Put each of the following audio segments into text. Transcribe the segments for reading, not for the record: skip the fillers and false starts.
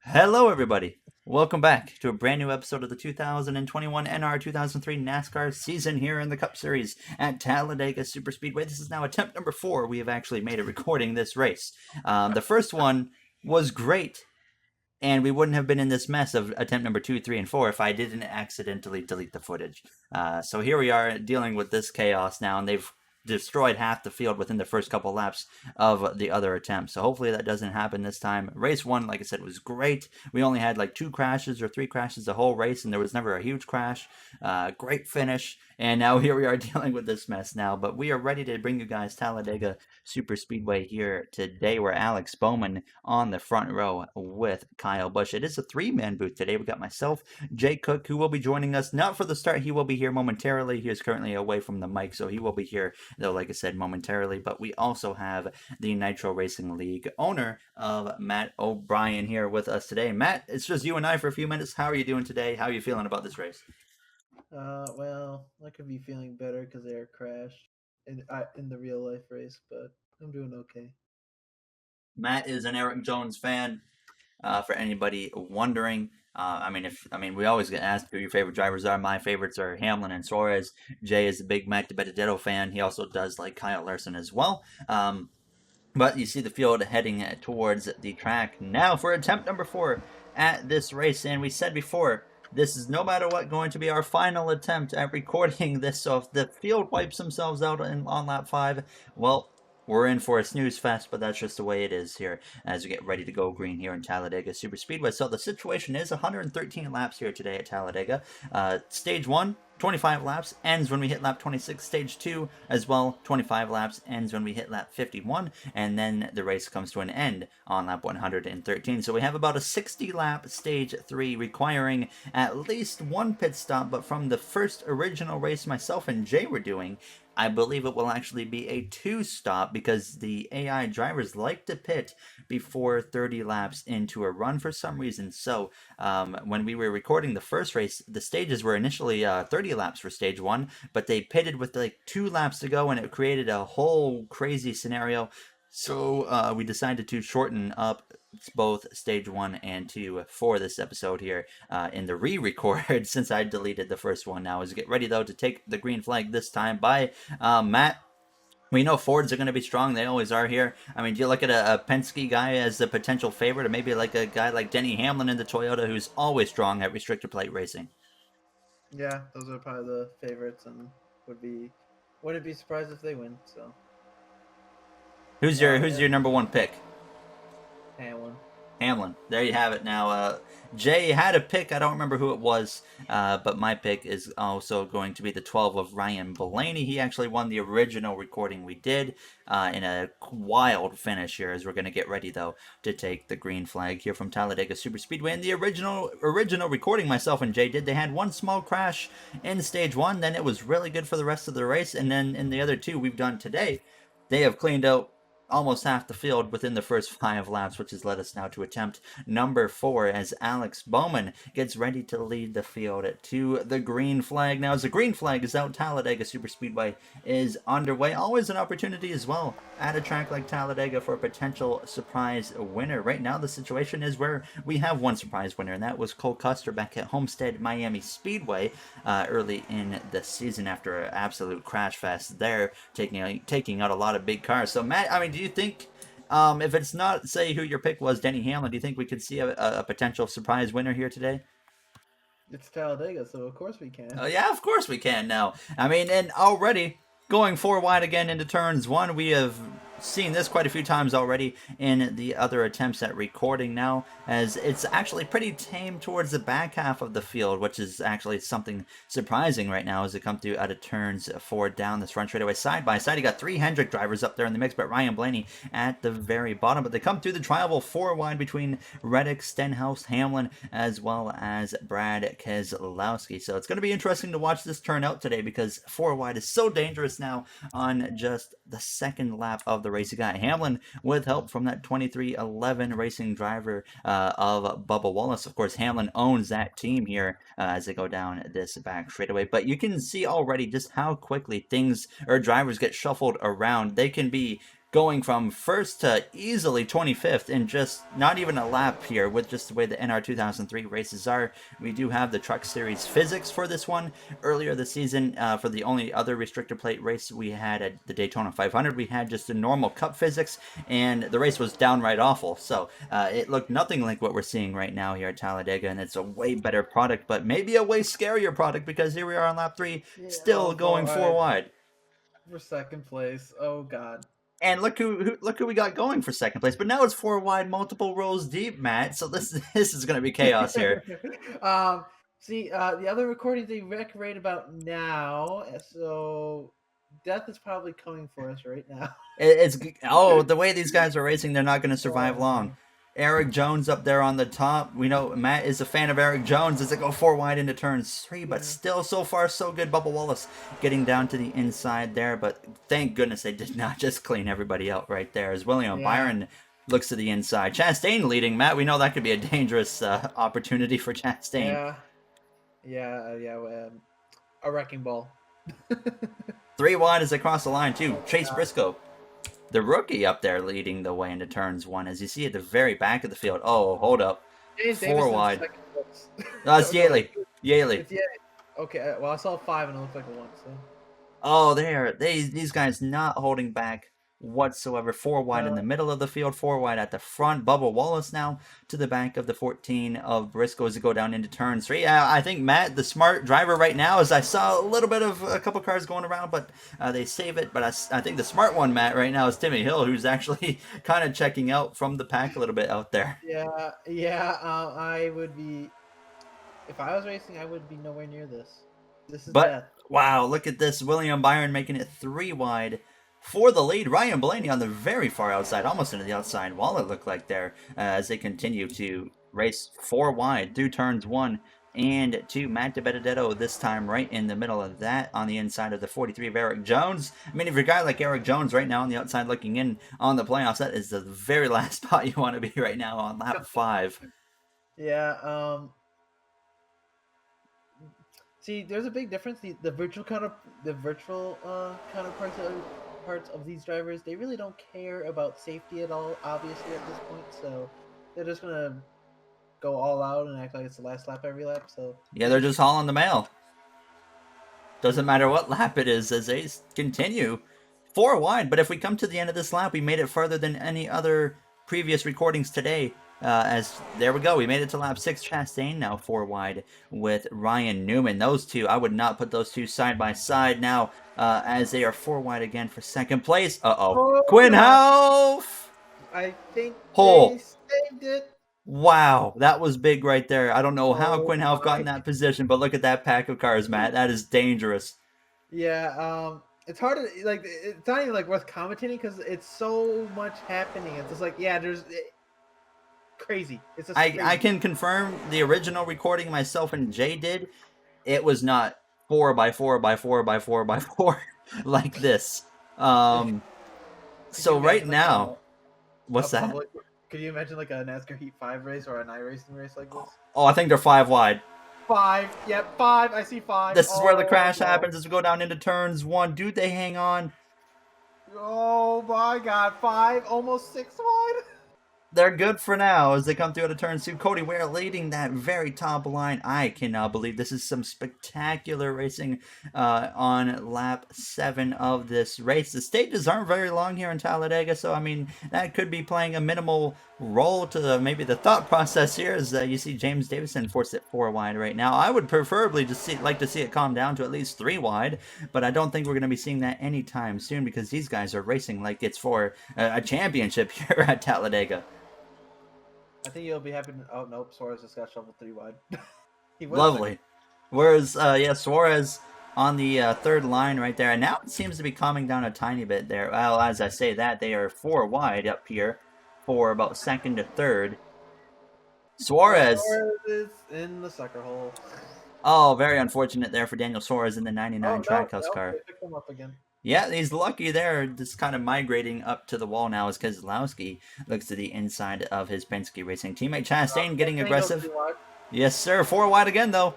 Hello, everybody. Welcome back to a brand new episode of the 2021 NR2003 NASCAR season here in the Cup Series at Talladega Superspeedway. This is now attempt number 4. We have actually made a recording this race. The first one was great, and we wouldn't have been in this mess of attempt number 2, 3, and 4 if I didn't accidentally delete the footage. So here we are dealing with this chaos now, and they've destroyed half the field within the first couple laps of the other attempts. So hopefully that doesn't happen this time. Race 1, like I said, was great. We only had like 2 crashes or 3 crashes the whole race, and there was never a huge crash. Great finish. And now here we are dealing with this mess now. But we are ready to bring you guys Talladega Super Speedway here today. We're Alex Bowman on the front row with Kyle Busch. It is a 3-man booth today. We got myself, Jay Cook, who will be joining us. Not for the start. He will be here momentarily. He is currently away from the mic, so he will be here, though, like I said, momentarily. But we also have the Nitro Racing League owner of Matt O'Brien here with us today. Matt, it's just you and I for a few minutes. How are you doing today? How are you feeling about this race? Well, I could be feeling better because Eric crashed in the real life race, but I'm doing okay. Matt is an Eric Jones fan. For anybody wondering, we always get asked who your favorite drivers are. My favorites are Hamlin and Suarez. Jay is a big Matt DiBenedetto fan. He also does like Kyle Larson as well. But you see the field heading towards the track now for attempt number 4 at this race. And we said before, this is no matter what going to be our final attempt at recording this. So if the field wipes themselves out on lap 5, well, we're in for a snooze fest, but that's just the way it is here as we get ready to go green here in Talladega Super Speedway. So the situation is 113 laps here today at Talladega. Stage 1, 25 laps, ends when we hit lap 26. Stage 2 as well, 25 laps, ends when we hit lap 51, and then the race comes to an end on lap 113. So we have about a 60 lap stage 3 requiring at least one pit stop, but from the first original race myself and Jay were doing, I believe it will actually be a 2-stop because the AI drivers like to pit before 30 laps into a run for some reason. So when we were recording the first race, the stages were initially 30 laps for stage 1, but they pitted with like 2 laps to go, and it created a whole crazy scenario. So we decided to shorten up both stage 1 and 2 for this episode here in the re-record since I deleted the first one. Now, as we get ready though to take the green flag this time by Matt. We know Fords are going to be strong. They always are here. I mean, do you look at a Penske guy as a potential favorite, or maybe like a guy like Denny Hamlin in the Toyota, who's always strong at restrictor plate racing? Yeah, those are probably the favorites, and wouldn't be surprised if they win. So, Who's yeah, your number 1 pick? Hamlin. Hamlin. There you have it. Now, Jay had a pick. I don't remember who it was, but my pick is also going to be the 12 of Ryan Blaney. He actually won the original recording we did in a wild finish here, as we're going to get ready, though, to take the green flag here from Talladega Superspeedway. In the original recording myself and Jay did, they had one small crash in stage 1. Then it was really good for the rest of the race. And then in the other 2 we've done today, they have cleaned out almost half the field within the first 5 laps, which has led us now to attempt number 4 as Alex Bowman gets ready to lead the field to the green flag. Now, as the green flag is out, Talladega Superspeedway is underway. Always an opportunity as well at a track like Talladega for a potential surprise winner. Right now, the situation is where we have one surprise winner, and that was Cole Custer back at Homestead Miami Speedway early in the season after an absolute crash fest there, taking out a lot of big cars. So, Matt, I mean, do you think if it's not, say, who your pick was, Denny Hamlin, do you think we could see a potential surprise winner here today? It's Talladega, so of course we can. Yeah, of course we can now. I mean, and already going 4 wide again into turns 1, we have seen this quite a few times already in the other attempts at recording now, as it's actually pretty tame towards the back half of the field, which is actually something surprising right now as they come through out of turns 4 down this front straightaway side by side. You got 3 Hendrick drivers up there in the mix, but Ryan Blaney at the very bottom. But they come through the tri-oval 4 wide between Reddick, Stenhouse, Hamlin, as well as Brad Keselowski. So it's going to be interesting to watch this turn out today, because 4 wide is so dangerous now on just the second lap of the race. You got Hamlin with help from that 2311 racing driver of Bubba Wallace. Of course, Hamlin owns that team here as they go down this back straightaway. But you can see already just how quickly things or drivers get shuffled around. They can be going from first to easily 25th in just not even a lap here with just the way the NR 2003 races are. We do have the Truck Series physics for this one. Earlier this season, for the only other restrictor plate race we had at the Daytona 500, we had just a normal cup physics, and the race was downright awful. So it looked nothing like what we're seeing right now here at Talladega, and it's a way better product, but maybe a way scarier product because here we are on lap 3, Yeah. still Oh, going four wide. for second place. Oh God. And look who we got going for second place. But now it's four wide, multiple rows deep, Matt. So this is going to be chaos here. um. See, the other recordings they right about now, so death is probably coming for us right now. It's the way these guys are racing, they're not going to survive long. Eric Jones up there on the top. We know Matt is a fan of Eric Jones as they go four wide into turns 3, but still so far so good. Bubba Wallace getting down to the inside there, but thank goodness they did not just clean everybody out right there as William Byron looks to the inside. Chastain leading, Matt. We know that could be a dangerous opportunity for Chastain. A wrecking ball. 3 wide as they cross the line too. Chase Briscoe, the rookie, up there leading the way into turns 1. As you see at the very back of the field. Oh, hold up. James 4 Davison's wide. It's Yaley. It's Yaley. Okay, well I saw 5 and it looked like a 1. So. Oh, these guys not holding back whatsoever. 4 wide in the middle of the field, 4 wide at the front. Bubba Wallace now to the back of the 14 of Briscoe as they go down into turn 3. I think Matt, the smart driver right now, as I saw a little bit of a couple cars going around, but they save it. But I think the smart one, Matt, right now is Timmy Hill, who's actually kind of checking out from the pack a little bit out there. I would be, if I was racing, I would be nowhere near this. This is but, death. Wow, look at this. William Byron making it 3 wide for the lead. Ryan Blaney on the very far outside, almost into the outside wall, it looked like there, as they continue to race 4 wide through turns 1 and 2. Matt DiBenedetto this time right in the middle of that on the inside of the 43 of Eric Jones. I mean, if you're a guy like Eric Jones right now on the outside looking in on the playoffs, that is the very last spot you want to be right now on lap 5. See, there's a big difference. The virtual counterparts of these drivers, they really don't care about safety at all, obviously, at this point. So they're just gonna go all out and act like it's the last lap every lap. So yeah, they're just hauling the mail. Doesn't matter what lap it is as they continue 4 wide. But if we come to the end of this lap, we made it further than any other previous recordings today. As there we go, we made it to lap 6. Chastain now 4 wide with Ryan Newman. Those two, I would not put those two side by side now, as they are 4 wide again for second place. Quinn Houff! I think they saved it. Wow, that was big right there. I don't know how Quinn Houff got in that position, but look at that pack of cars, Matt. That is dangerous. Yeah, it's hard to, like, it's not even, like, worth commentating because it's so much happening. It's just like, crazy. It's just crazy. I can confirm the original recording myself and Jay did. It was not 4 by 4 by 4 by 4 by 4 like this. So right now, what's that? Could you imagine like a NASCAR Heat 5 race or an iRacing race like this? Oh, I think they're 5 wide. 5. Yep, 5. I see 5. This is where the crash happens as we go down into turns 1. Dude, they hang on. Oh my God, 5, almost 6 wide. They're good for now as they come through the turns 2. Cody Ware leading that very top line. I cannot believe this is some spectacular racing on lap 7 of this race. The stages aren't very long here in Talladega, so I mean that could be playing a minimal role to maybe the thought process here as you see James Davison force it 4 wide right now. I would preferably just like to see it calm down to at least 3 wide, but I don't think we're going to be seeing that anytime soon because these guys are racing like it's for a championship here at Talladega. I think you'll be happy. Oh nope, Suarez just got shoveled 3 wide. Lovely. Whereas, Suarez on the 3rd line right there, and now it seems to be calming down a tiny bit there. Well, as I say that, they are 4 wide up here for about 2nd to 3rd. Suarez is in the sucker hole. Oh, very unfortunate there for Daniel Suarez in the 99 Trackhouse car. They picked him up again. Yeah, he's lucky there, just kind of migrating up to the wall now as Keselowski looks to the inside of his Penske Racing teammate. Chastain getting aggressive. Yes, sir. 4 wide again, though.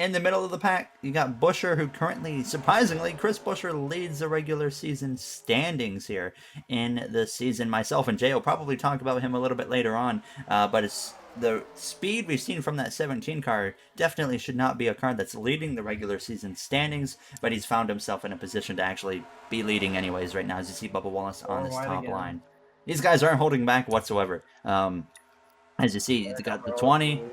in the middle of the pack, you got Busher, who currently, surprisingly, Chris Busher leads the regular season standings here in the season. Myself and Jay will probably talk about him a little bit later on, but it's the speed we've seen from that 17 car definitely should not be a car that's leading the regular season standings, but he's found himself in a position to actually be leading anyways right now, as you see Bubba Wallace on Four this wide top again. line. These guys aren't holding back whatsoever. As you see, he's Back got the over all 20, three.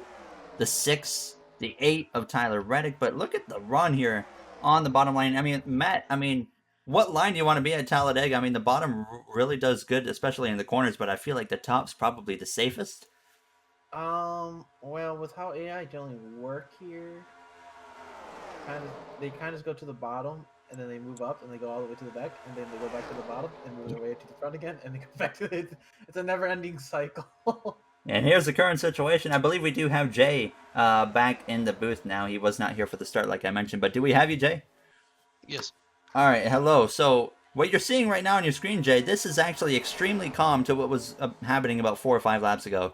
the 6, the 8 of Tyler Reddick, but look at the run here on the bottom line. I mean, Matt, what line do you want to be at Talladega? I mean, the bottom really does good, especially in the corners, but I feel like the top's probably the safest. Well, with how AI generally work here, they kind of just go to the bottom and then they move up and they go all the way to the back and then they go back to the bottom and move their way to the front again and they go back to it. It's a never-ending cycle. And here's the current situation. I believe we do have Jay back in the booth now. He was not here for the start, like I mentioned, but do we have you, Jay? Yes. All right, hello. So what you're seeing right now on your screen, Jay, this is actually extremely calm to what was happening about 4 or 5 laps ago.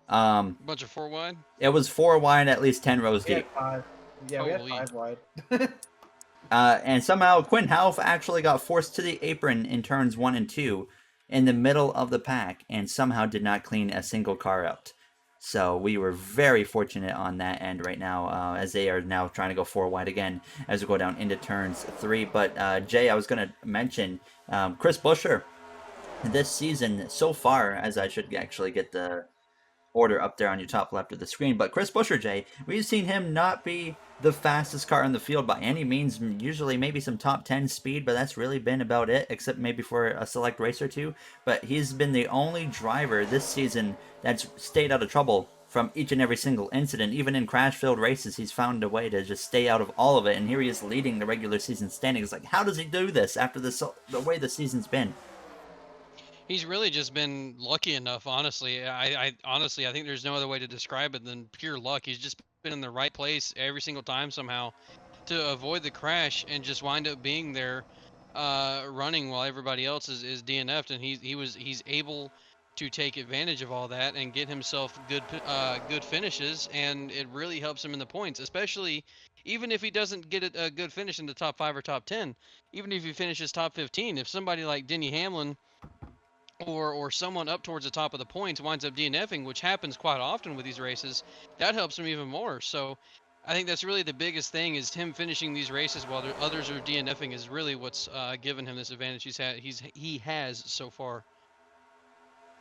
Bunch of four wide. It was 4 wide, at least 10 rows We had deep. five. Yeah, we had Holy. five wide. And somehow Quinn Half actually got forced to the apron in turns 1 and 2 in the middle of the pack and somehow did not clean a single car out. So we were very fortunate on that end right now, as they are now trying to go 4 wide again as we go down into turns 3. But Jay, I was going to mention Chris Buescher this season so far, as I should actually get the order up there on your top left of the screen. But Chris Buescher, Jay, we've seen him not be the fastest car in the field by any means. Usually maybe some top 10 speed, but that's really been about it, except maybe for a select race or two. But he's been the only driver this season that's stayed out of trouble from each and every single incident. Even in crash-filled races, he's found a way to just stay out of all of it. And here he is leading the regular season standings. Like, how does he do this after the way the season's been? He's really just been lucky enough, honestly. I honestly, I think there's no other way to describe it than pure luck. He's just been in the right place every single time somehow to avoid the crash and just wind up being there, running while everybody else is DNF'd, and he's able to take advantage of all that and get himself good finishes, and it really helps him in the points, especially even if he doesn't get a good finish in the top 5 or top 10, even if he finishes top 15. If somebody like Denny Hamlin or someone up towards the top of the points winds up DNFing, which happens quite often with these races, that helps him even more. So I think that's really the biggest thing, is him finishing these races while others are DNFing is really what's given him this advantage he has so far.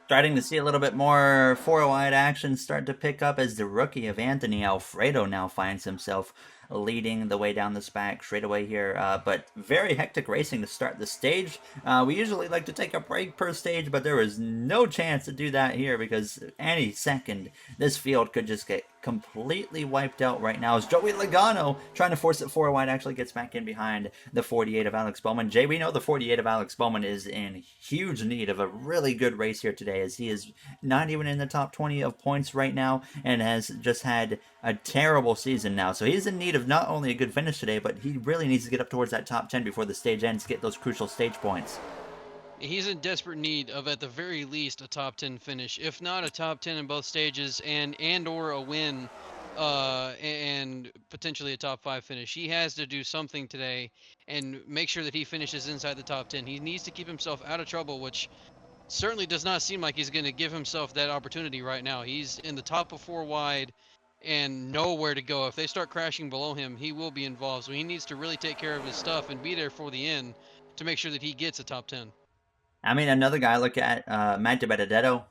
Starting to see a little bit more 4 wide action start to pick up as the rookie of Anthony Alfredo now finds himself leading the way down the back straightaway here. But very hectic racing to start the stage. We usually like to take a break per stage, but there was no chance to do that here because any second this field could just get completely wiped out right now as Joey Logano, trying to force it 4 wide, actually gets back in behind the 48 of Alex Bowman. Jay, we know the 48 of Alex Bowman is in huge need of a really good race here today, as he is not even in the top 20 of points right now and has just had a terrible season now. So he's in need of not only a good finish today, but he really needs to get up towards that top 10 before the stage ends to get those crucial stage points. He's in desperate need of, at the very least, a top 10 finish, if not a top 10 in both stages, and or a win, and potentially a top 5 finish. He has to do something today and make sure that he finishes inside the top 10. He needs to keep himself out of trouble, which certainly does not seem like he's going to give himself that opportunity right now. He's in the top of 4 wide and nowhere to go. If they start crashing below him, he will be involved. So he needs to really take care of his stuff and be there for the end to make sure that he gets a top 10. I mean, another guy, look at Matt DiBenedetto,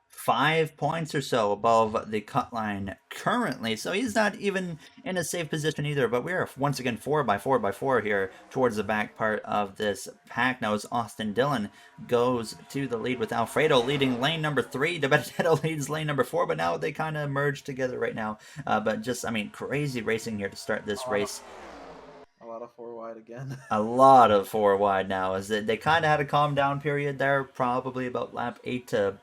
5 points or so above the cut line currently. So he's not even in a safe position either. But we are once again 4x4x4 here towards the back part of this pack. Now as Austin Dillon goes to the lead with Alfredo leading lane number 3. DiBenedetto leads lane number 4. But now they kind of merge together right now. But just, I mean, crazy racing here to start this race. A lot of 4 wide again. A lot of 4 wide now, as they kind of had a calm down period there, probably about lap 8 to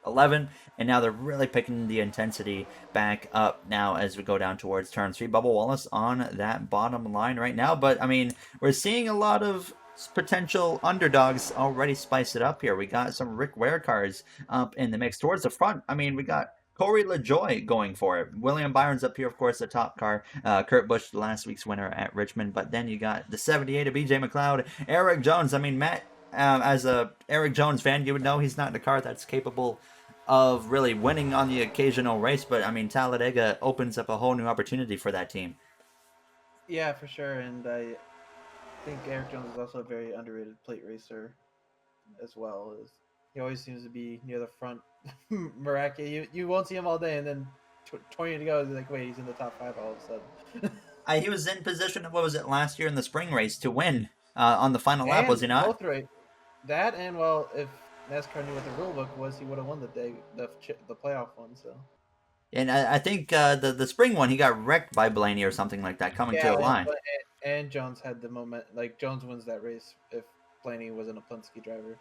11, and now they're really picking the intensity back up now as we go down towards turn 3. Bubba Wallace on that bottom line right now, but I mean, we're seeing a lot of potential underdogs already spice it up here. We got some Rick Ware cars up in the mix towards the front. I mean, we got Corey LaJoy going for it. William Byron's up here, of course, the top car. Kurt Busch, last week's winner at Richmond. But then you got the 78 of BJ McLeod. Eric Jones. I mean, Matt, as a Eric Jones fan, you would know he's not in a car that's capable of really winning on the occasional race. But I mean, Talladega opens up a whole new opportunity for that team. Yeah, for sure. And I think Eric Jones is also a very underrated plate racer as well. He always seems to be near the front. Miraculous. You won't see him all day, and then 20 to go, you're like, wait, he's in the top 5 all of a sudden. He was in position, what was it, last year in the spring race to win on the final lap, was And he not? both right. That and well, if NASCAR knew what the rule book was, he would have won the playoff one. So And I think the spring one, he got wrecked by Blaney or something like that coming to yeah, the line. and Jones had the moment. Like Jones wins that race if Blaney wasn't a Penske driver.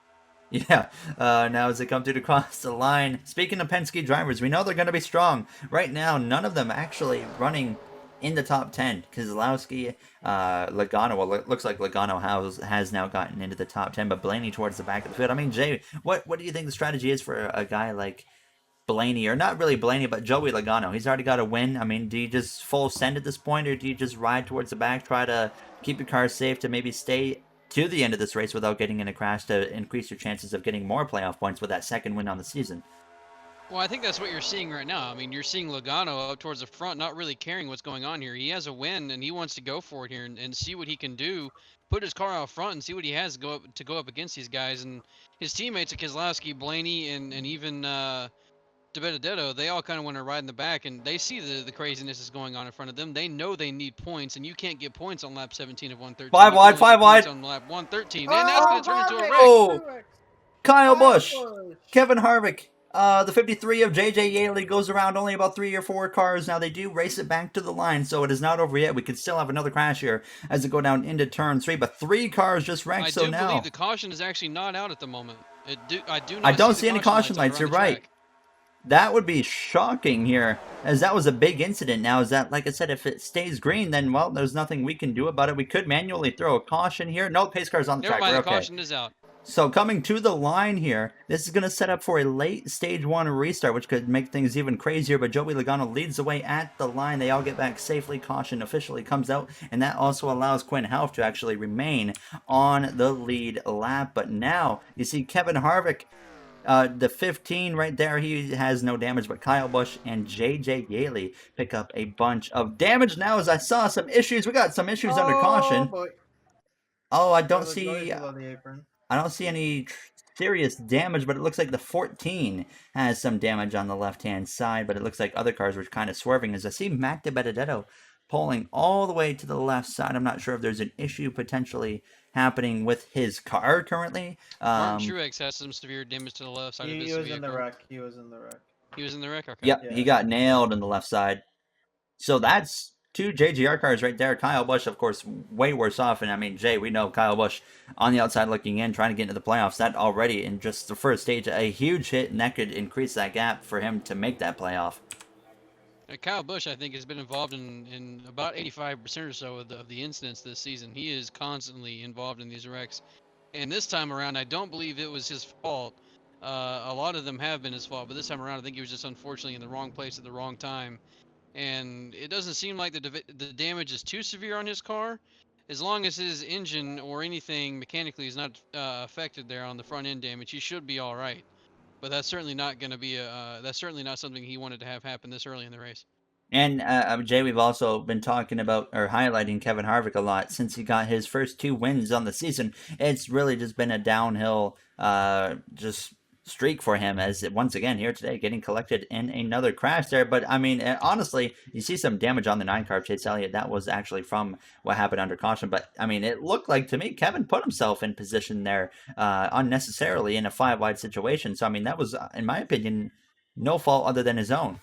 Yeah, now as they come through to cross the line. Speaking of Penske drivers, we know they're going to be strong. Right now, none of them actually running in the top 10. Keselowski, Logano, well, it looks like Logano has now gotten into the top 10, but Blaney towards the back of the field. I mean, Jay, what do you think the strategy is for a guy like Blaney, or not really Blaney, but Joey Logano? He's already got a win. I mean, do you just full send at this point, or do you just ride towards the back, try to keep your car safe to maybe stay to the end of this race without getting in a crash to increase your chances of getting more playoff points with that second win on the season? Well, I think that's what you're seeing right now. I mean, you're seeing Logano up towards the front, not really caring what's going on here. He has a win, and he wants to go for it here and see what he can do. Put his car out front and see what he has to go up against these guys. And his teammates, Keselowski, Blaney, and even DiBenedetto, they all kind of want to ride in the back, and they see the craziness is going on in front of them. They know they need points, and you can't get points on lap 17 of 113. Five wide, five wide. On lap 113, and that's going to turn into a wreck. Oh, Kyle Busch, Kevin Harvick. The 53 of JJ Yaley goes around only about 3 or 4 cars. Now they do race it back to the line, so it is not over yet. We could still have another crash here as they go down into turn 3, but 3 cars just wrecked. I do believe the caution is actually not out at the moment. I don't see any caution lights. You're right. That would be shocking here, as that was a big incident. Now, is that, like I said, if it stays green, then, well, there's nothing we can do about it. We could manually throw a caution here. No, pace car's on the track. Never mind, We're the okay. caution is out. So coming to the line here, this is going to set up for a late stage 1 restart, which could make things even crazier, but Joey Logano leads the way at the line. They all get back safely. Caution officially comes out, and that also allows Quinn Houff to actually remain on the lead lap. But now you see Kevin Harvick, the 15 right there, he has no damage, but Kyle Busch and JJ Yaley pick up a bunch of damage. Now, as I saw some issues, we got some issues under caution. Boy. Oh, I don't see any serious damage, but it looks like the 14 has some damage on the left-hand side, but it looks like other cars were kind of swerving, as I see Mac DiBenedetto pulling all the way to the left side. I'm not sure if there's an issue potentially happening with his car currently. Martin Truex has some severe damage to the left side of his vehicle. He was in the wreck. He was in the wreck? Okay. Yep, yeah. He got nailed in the left side. So that's 2 JGR cars right there. Kyle Busch, of course, way worse off. And I mean, Jay, we know Kyle Busch on the outside looking in, trying to get into the playoffs. That already, in just the first stage, a huge hit, and that could increase that gap for him to make that playoff. Kyle Busch, I think, has been involved in about 85% or so of the incidents this season. He is constantly involved in these wrecks. And this time around, I don't believe it was his fault. A lot of them have been his fault, but this time around, I think he was just unfortunately in the wrong place at the wrong time. And it doesn't seem like the damage is too severe on his car. As long as his engine or anything mechanically is not affected there on the front end damage, he should be all right. But that's certainly not going to be that's certainly not something he wanted to have happen this early in the race. And Jay, we've also been talking about or highlighting Kevin Harvick a lot since he got his first 2 wins on the season. It's really just been a downhill just streak for him, as once again here today getting collected in another crash there. But I mean, honestly, you see some damage on the 9 car of Chase Elliott. That was actually from what happened under caution. But I mean, it looked like to me Kevin put himself in position there unnecessarily in a 5 wide situation. So I mean, that was, in my opinion, no fault other than his own.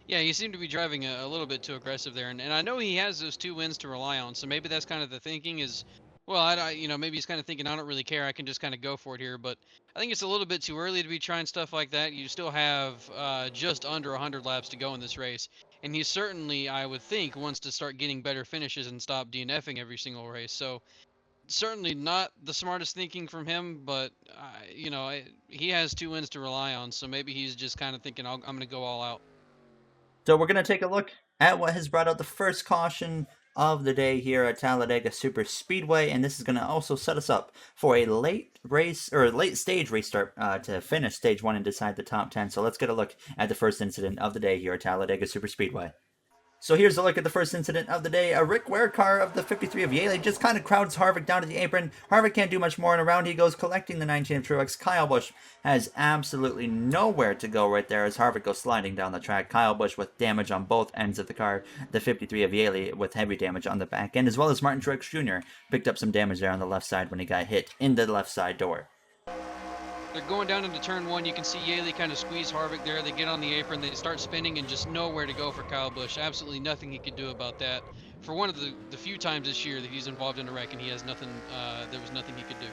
Yeah, he seemed to be driving a little bit too aggressive there, and I know he has those 2 wins to rely on, so maybe that's kind of the thinking is, well, maybe he's kind of thinking, I don't really care, I can just kind of go for it here, but I think it's a little bit too early to be trying stuff like that. You still have just under 100 laps to go in this race, and he certainly, I would think, wants to start getting better finishes and stop DNFing every single race, so certainly not the smartest thinking from him, but he has 2 wins to rely on, so maybe he's just kind of thinking, I'm going to go all out. So we're going to take a look at what has brought out the first caution of the day here at Talladega Super Speedway, and this is going to also set us up for a late race or late stage restart to finish stage 1 and decide the top 10. So let's get a look at the first incident of the day here at Talladega Super Speedway. So here's a look at the first incident of the day. A Rick Ware car of the 53 of Yale just kind of crowds Harvick down to the apron. Harvick can't do much more, and around he goes collecting the 19 of Truex. Kyle Busch has absolutely nowhere to go right there as Harvick goes sliding down the track. Kyle Busch with damage on both ends of the car. The 53 of Yale with heavy damage on the back end, as well as Martin Truex Jr. picked up some damage there on the left side when he got hit in the left side door. They're going down into turn 1. You can see Yaley kind of squeeze Harvick there. They get on the apron. They start spinning and just nowhere to go for Kyle Busch. Absolutely nothing he could do about that. For one of the few times this year that he's involved in a wreck and he has nothing, there was nothing he could do.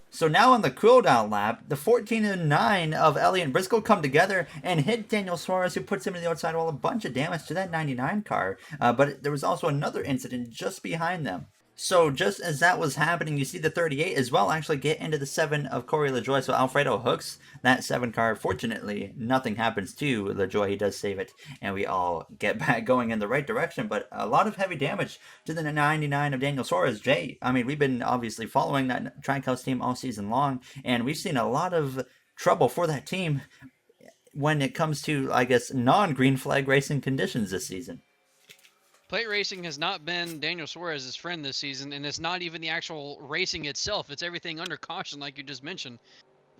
So now on the cool down lap, the 14 and 9 of Elliott and Briscoe come together and hit Daniel Suarez, who puts him to the outside wall. A bunch of damage to that 99 car. But there was also another incident just behind them. So just as that was happening, you see the 38 as well actually get into the 7 of Corey LaJoie. So Alfredo hooks that 7 car. Fortunately, nothing happens to LaJoie. He does save it, and we all get back going in the right direction. But a lot of heavy damage to the 99 of Daniel Suarez. Jay, I mean, we've been obviously following that Trackhouse team all season long, and we've seen a lot of trouble for that team when it comes to, I guess, non-green flag racing conditions this season. Plate racing has not been Daniel Suarez's friend this season, and it's not even the actual racing itself. It's everything under caution, like you just mentioned.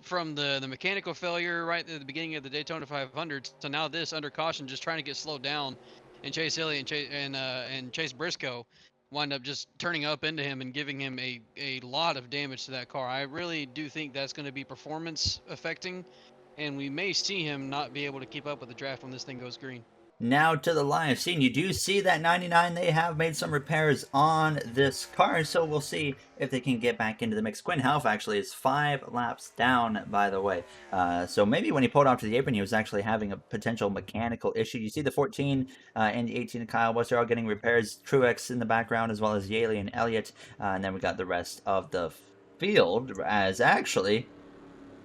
From the mechanical failure right at the beginning of the Daytona 500 to now this under caution, just trying to get slowed down, and Chase Elliott and Chase Briscoe wind up just turning up into him and giving him a lot of damage to that car. I really do think that's going to be performance affecting, and we may see him not be able to keep up with the draft when this thing goes green. Now to the live scene. You do see that 99, they have made some repairs on this car, so we'll see if they can get back into the mix. Quinn Half actually is 5 laps down, by the way. So maybe when he pulled off to the apron, he was actually having a potential mechanical issue. You see the 14 and the 18 of Kyle Busch are all getting repairs. Truex in the background, as well as Yaley and Elliott. And then we got the rest of the field, as actually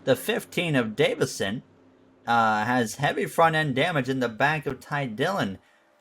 the 15 of Davison has heavy front end damage, in the back of Ty Dillon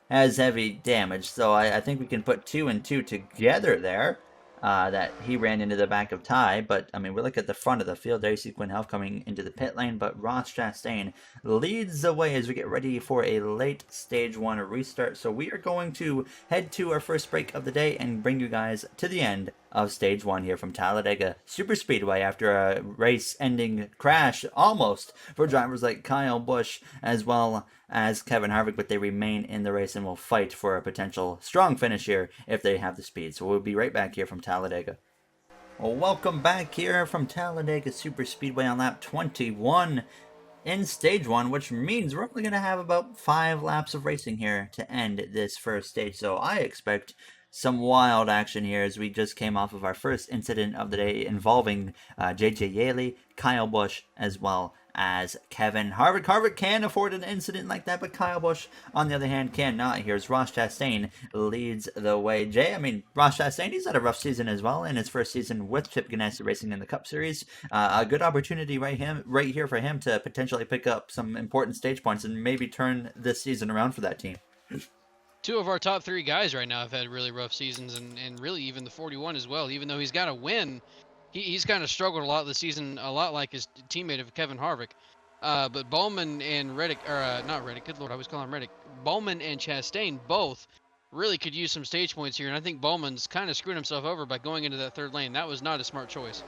has heavy damage. So I think we can put 2 and 2 together there. That he ran into the back of Ty, but I mean, we look at the front of the field there. You see Quinn Health coming into the pit lane, but Ross Chastain leads the way as we get ready for a late stage 1 restart. So we are going to head to our first break of the day and bring you guys to the end of stage 1 here from Talladega Super Speedway after a race-ending crash almost for drivers like Kyle Busch as well as Kevin Harvick, but they remain in the race and will fight for a potential strong finish here if they have the speed. So we'll be right back here from Talladega. Well, welcome back here from Talladega Super Speedway on lap 21 in stage 1, which means we're only going to have about 5 laps of racing here to end this first stage. So I expect some wild action here as we just came off of our first incident of the day involving JJ Yaley, Kyle Busch, as well as Kevin Harvick. Harvick can afford an incident like that, but Kyle Busch, on the other hand, cannot. Here's Ross Chastain leads the way. Jay, I mean, Ross Chastain, he's had a rough season as well in his first season with Chip Ganassi Racing in the Cup Series. A good opportunity right here for him to potentially pick up some important stage points and maybe turn this season around for that team. 2 of our top 3 guys right now have had really rough seasons, and really even the 41 as well. Even though he's got a win, he's kind of struggled a lot this season, a lot like his teammate of Kevin Harvick. But Bowman and Reddick, or not Reddick, good lord, I was calling him Reddick. Bowman and Chastain both really could use some stage points here, and I think Bowman's kind of screwed himself over by going into that 3rd lane. That was not a smart choice.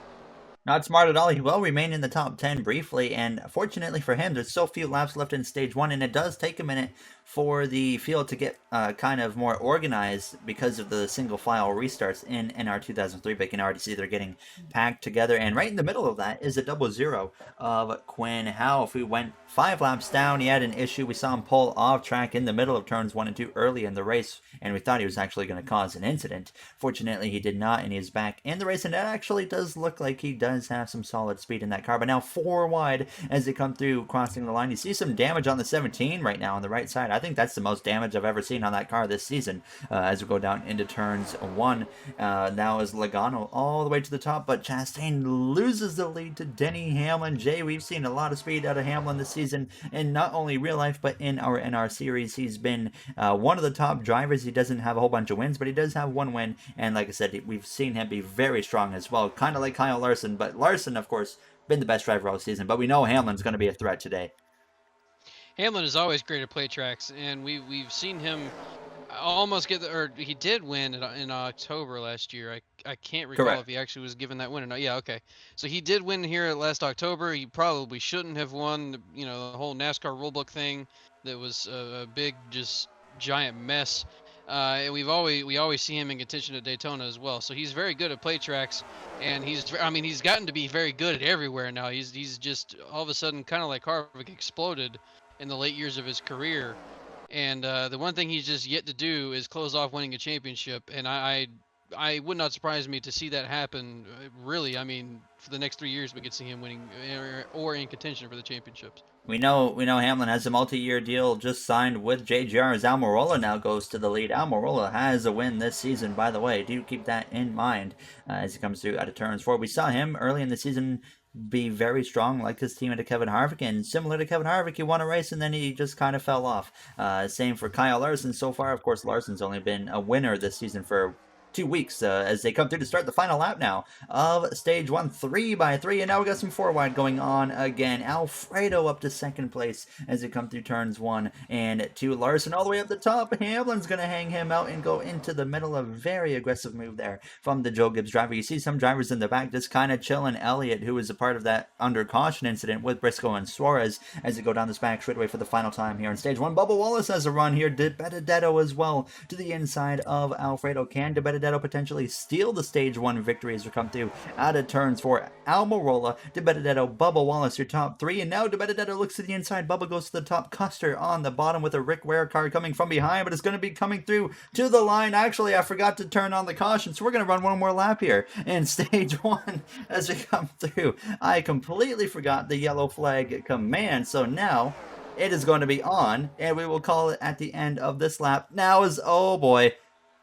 Not smart at all. He will remain in the top 10 briefly, and fortunately for him, there's so few laps left in stage 1, and it does take a minute for the field to get kind of more organized because of the single file restarts in NR2003. But you can already see they're getting packed together, and right in the middle of that is a 0-0 of Quinn Half, who went 5 laps down. He had an issue. We saw him pull off track in the middle of turns 1 and 2 early in the race, and we thought he was actually going to cause an incident. Fortunately, he did not, and he's back in the race, and it actually does look like he does have some solid speed in that car. But now 4 wide as they come through crossing the line. You see some damage on the 17 right now on the right side. I think that's the most damage I've ever seen on that car this season as we go down into turns 1. Now is Logano all the way to the top, but Chastain loses the lead to Denny Hamlin. Jay, we've seen a lot of speed out of Hamlin this season, in not only real life, but in our NR series. He's been one of the top drivers. He doesn't have a whole bunch of wins, but he does have one win, and like I said, we've seen him be very strong as well, kind of like Kyle Larson, but Larson, of course, been the best driver all season, but we know Hamlin's going to be a threat today. Hamlin is always great at plate tracks, and we've seen him almost get or he did win in October last year. I can't recall Correct. if he actually was given that win or not. Yeah, okay. So he did win here last October. He probably shouldn't have won. The whole NASCAR rulebook thing that was a big, just giant mess. And we always see him in contention at Daytona as well. So he's very good at plate tracks, and he's gotten to be very good at everywhere now. He's just all of a sudden kind of like Harvick exploded in the late years of his career. And the one thing he's just yet to do is close off winning a championship. And I would not surprise me to see that happen. Really, I mean, for the next 3 years, we could see him winning or in contention for the championships. We know Hamlin has a multi-year deal just signed with JGR as Almirola now goes to the lead. Almirola has a win this season, by the way. Do keep that in mind as he comes through out of turns 4. We saw him early in the season be very strong, like his teammate to Kevin Harvick, and similar to Kevin Harvick, he won a race and then he just kind of fell off. Same for Kyle Larson so far. Of course, Larson's only been a winner this season for 2 weeks as they come through to start the final lap now of stage 1, 3x3, and now we got some 4 wide going on again. Alfredo up to second place as they come through turns 1 and 2. Larson all the way up the top. Hamlin's going to hang him out and go into the middle. A very aggressive move there from the Joe Gibbs driver. You see some drivers in the back just kind of chilling. Elliott, who was a part of that under caution incident with Briscoe and Suarez, as they go down this back straightaway for the final time here in stage 1. Bubba Wallace has a run here. De Benedetto as well to the inside of Alfredo. Can De Benedetto potentially steal the stage 1 victory as we come through out of turns 4? Almirola, De Benedetto, Bubba Wallace, your top 3, and now De Benedetto looks to the inside. Bubba goes to the top. Custer on the bottom with a Rick Ware car coming from behind, but it's going to be coming through to the line. Actually, I forgot to turn on the caution, so we're going to run one more lap here in stage 1 as we come through. I completely forgot the yellow flag command, so now it is going to be on, and we will call it at the end of this lap. Now is, oh boy,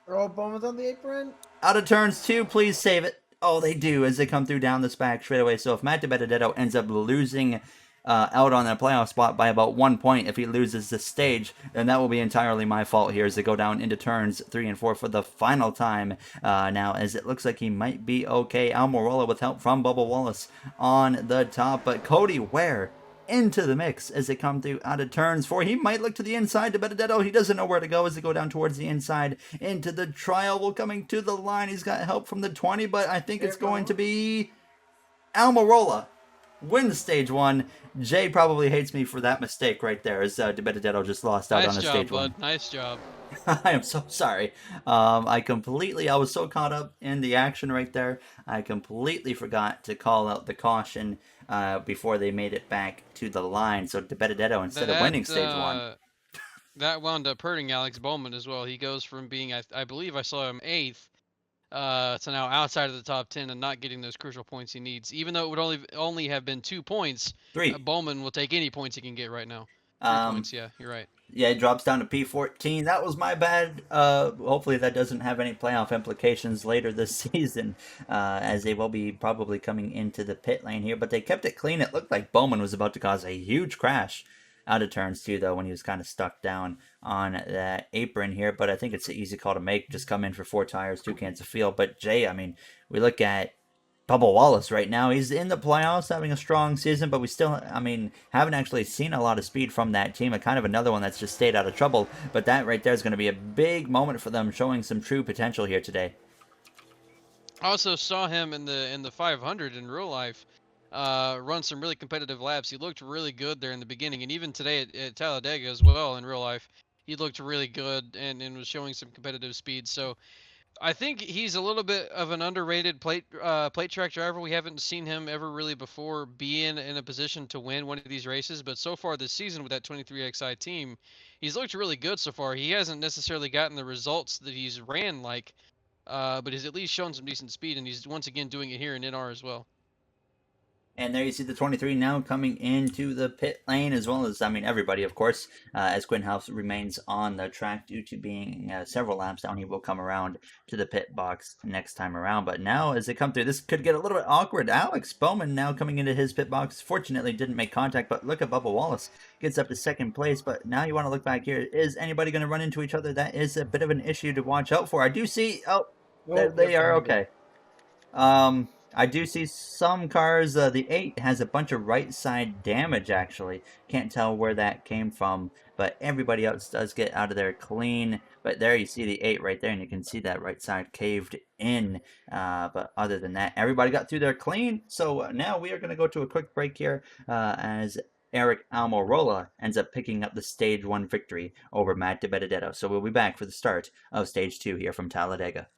Earl Bowman's on the apron. out of turns 2, please save it. Oh, they do as they come through down this back straightaway. So if Matt DiBenedetto ends up losing out on that playoff spot by about 1 point, if he loses this stage, then that will be entirely my fault here as they go down into turns 3 and 4 for the final time now, as it looks like he might be okay. Almirola with help from Bubba Wallace on the top, but Cody Ware into the mix as they come through out of turns 4. He might look to the inside to Benedetto. He doesn't know where to go as they go down towards the inside into the trial. Will coming to the line. He's got help from the 20, but I think it's going to be Almirola wins stage 1. Jay probably hates me for that mistake right there as De Benedetto just lost out on a stage 1. Nice job. I am so sorry. I was so caught up in the action right there. I completely forgot to call out the caution before they made it back to the line. So De Benedetto, instead of winning stage 1. That wound up hurting Alex Bowman as well. He goes from being, I believe I saw him 8th, to now outside of the top 10 and not getting those crucial points he needs. Even though it would only have been 2 points, 3. Bowman will take any points he can get right now. 3 points, yeah, you're right. Yeah, it drops down to P14. That was my bad. Hopefully that doesn't have any playoff implications later this season, as they will be probably coming into the pit lane here. But they kept it clean. It looked like Bowman was about to cause a huge crash out of turns 2, though, when he was kind of stuck down on that apron here. But I think it's an easy call to make. Just come in for 4 tires, 2 cans of fuel. But Jay, I mean, we look at Bubba Wallace right now. He's in the playoffs, having a strong season, but we still, haven't actually seen a lot of speed from that team. Kind of another one that's just stayed out of trouble. But that right there is going to be a big moment for them, showing some true potential here today. I also saw him in the 500 in real life, run some really competitive laps. He looked really good there in the beginning, and even today at Talladega as well in real life, he looked really good and was showing some competitive speed. So I think he's a little bit of an underrated plate track driver. We haven't seen him ever really before be in a position to win one of these races, but so far this season with that 23XI team, he's looked really good so far. He hasn't necessarily gotten the results that he's ran like, but he's at least shown some decent speed, and he's once again doing it here in NR as well. And there you see the 23 now coming into the pit lane, as well as, I mean, everybody, of course, as Quinn House remains on the track due to being several laps down. He will come around to the pit box next time around. But now, as they come through, this could get a little bit awkward. Alex Bowman now coming into his pit box. Fortunately, didn't make contact, but look at Bubba Wallace. Gets up to second place. But now you want to look back here. Is anybody going to run into each other? That is a bit of an issue to watch out for. I do see, oh, there Oh, they yep, are. there we go. Okay. I do see some cars. The 8 has a bunch of right side damage, actually. Can't tell where that came from, but everybody else does get out of there clean. But there you see the 8 right there, and you can see that right side caved in. But other than that, everybody got through there clean. So now we are going to go to a quick break here as Eric Almirola ends up picking up the Stage 1 victory over Matt DiBenedetto. So we'll be back for the start of Stage 2 here from Talladega.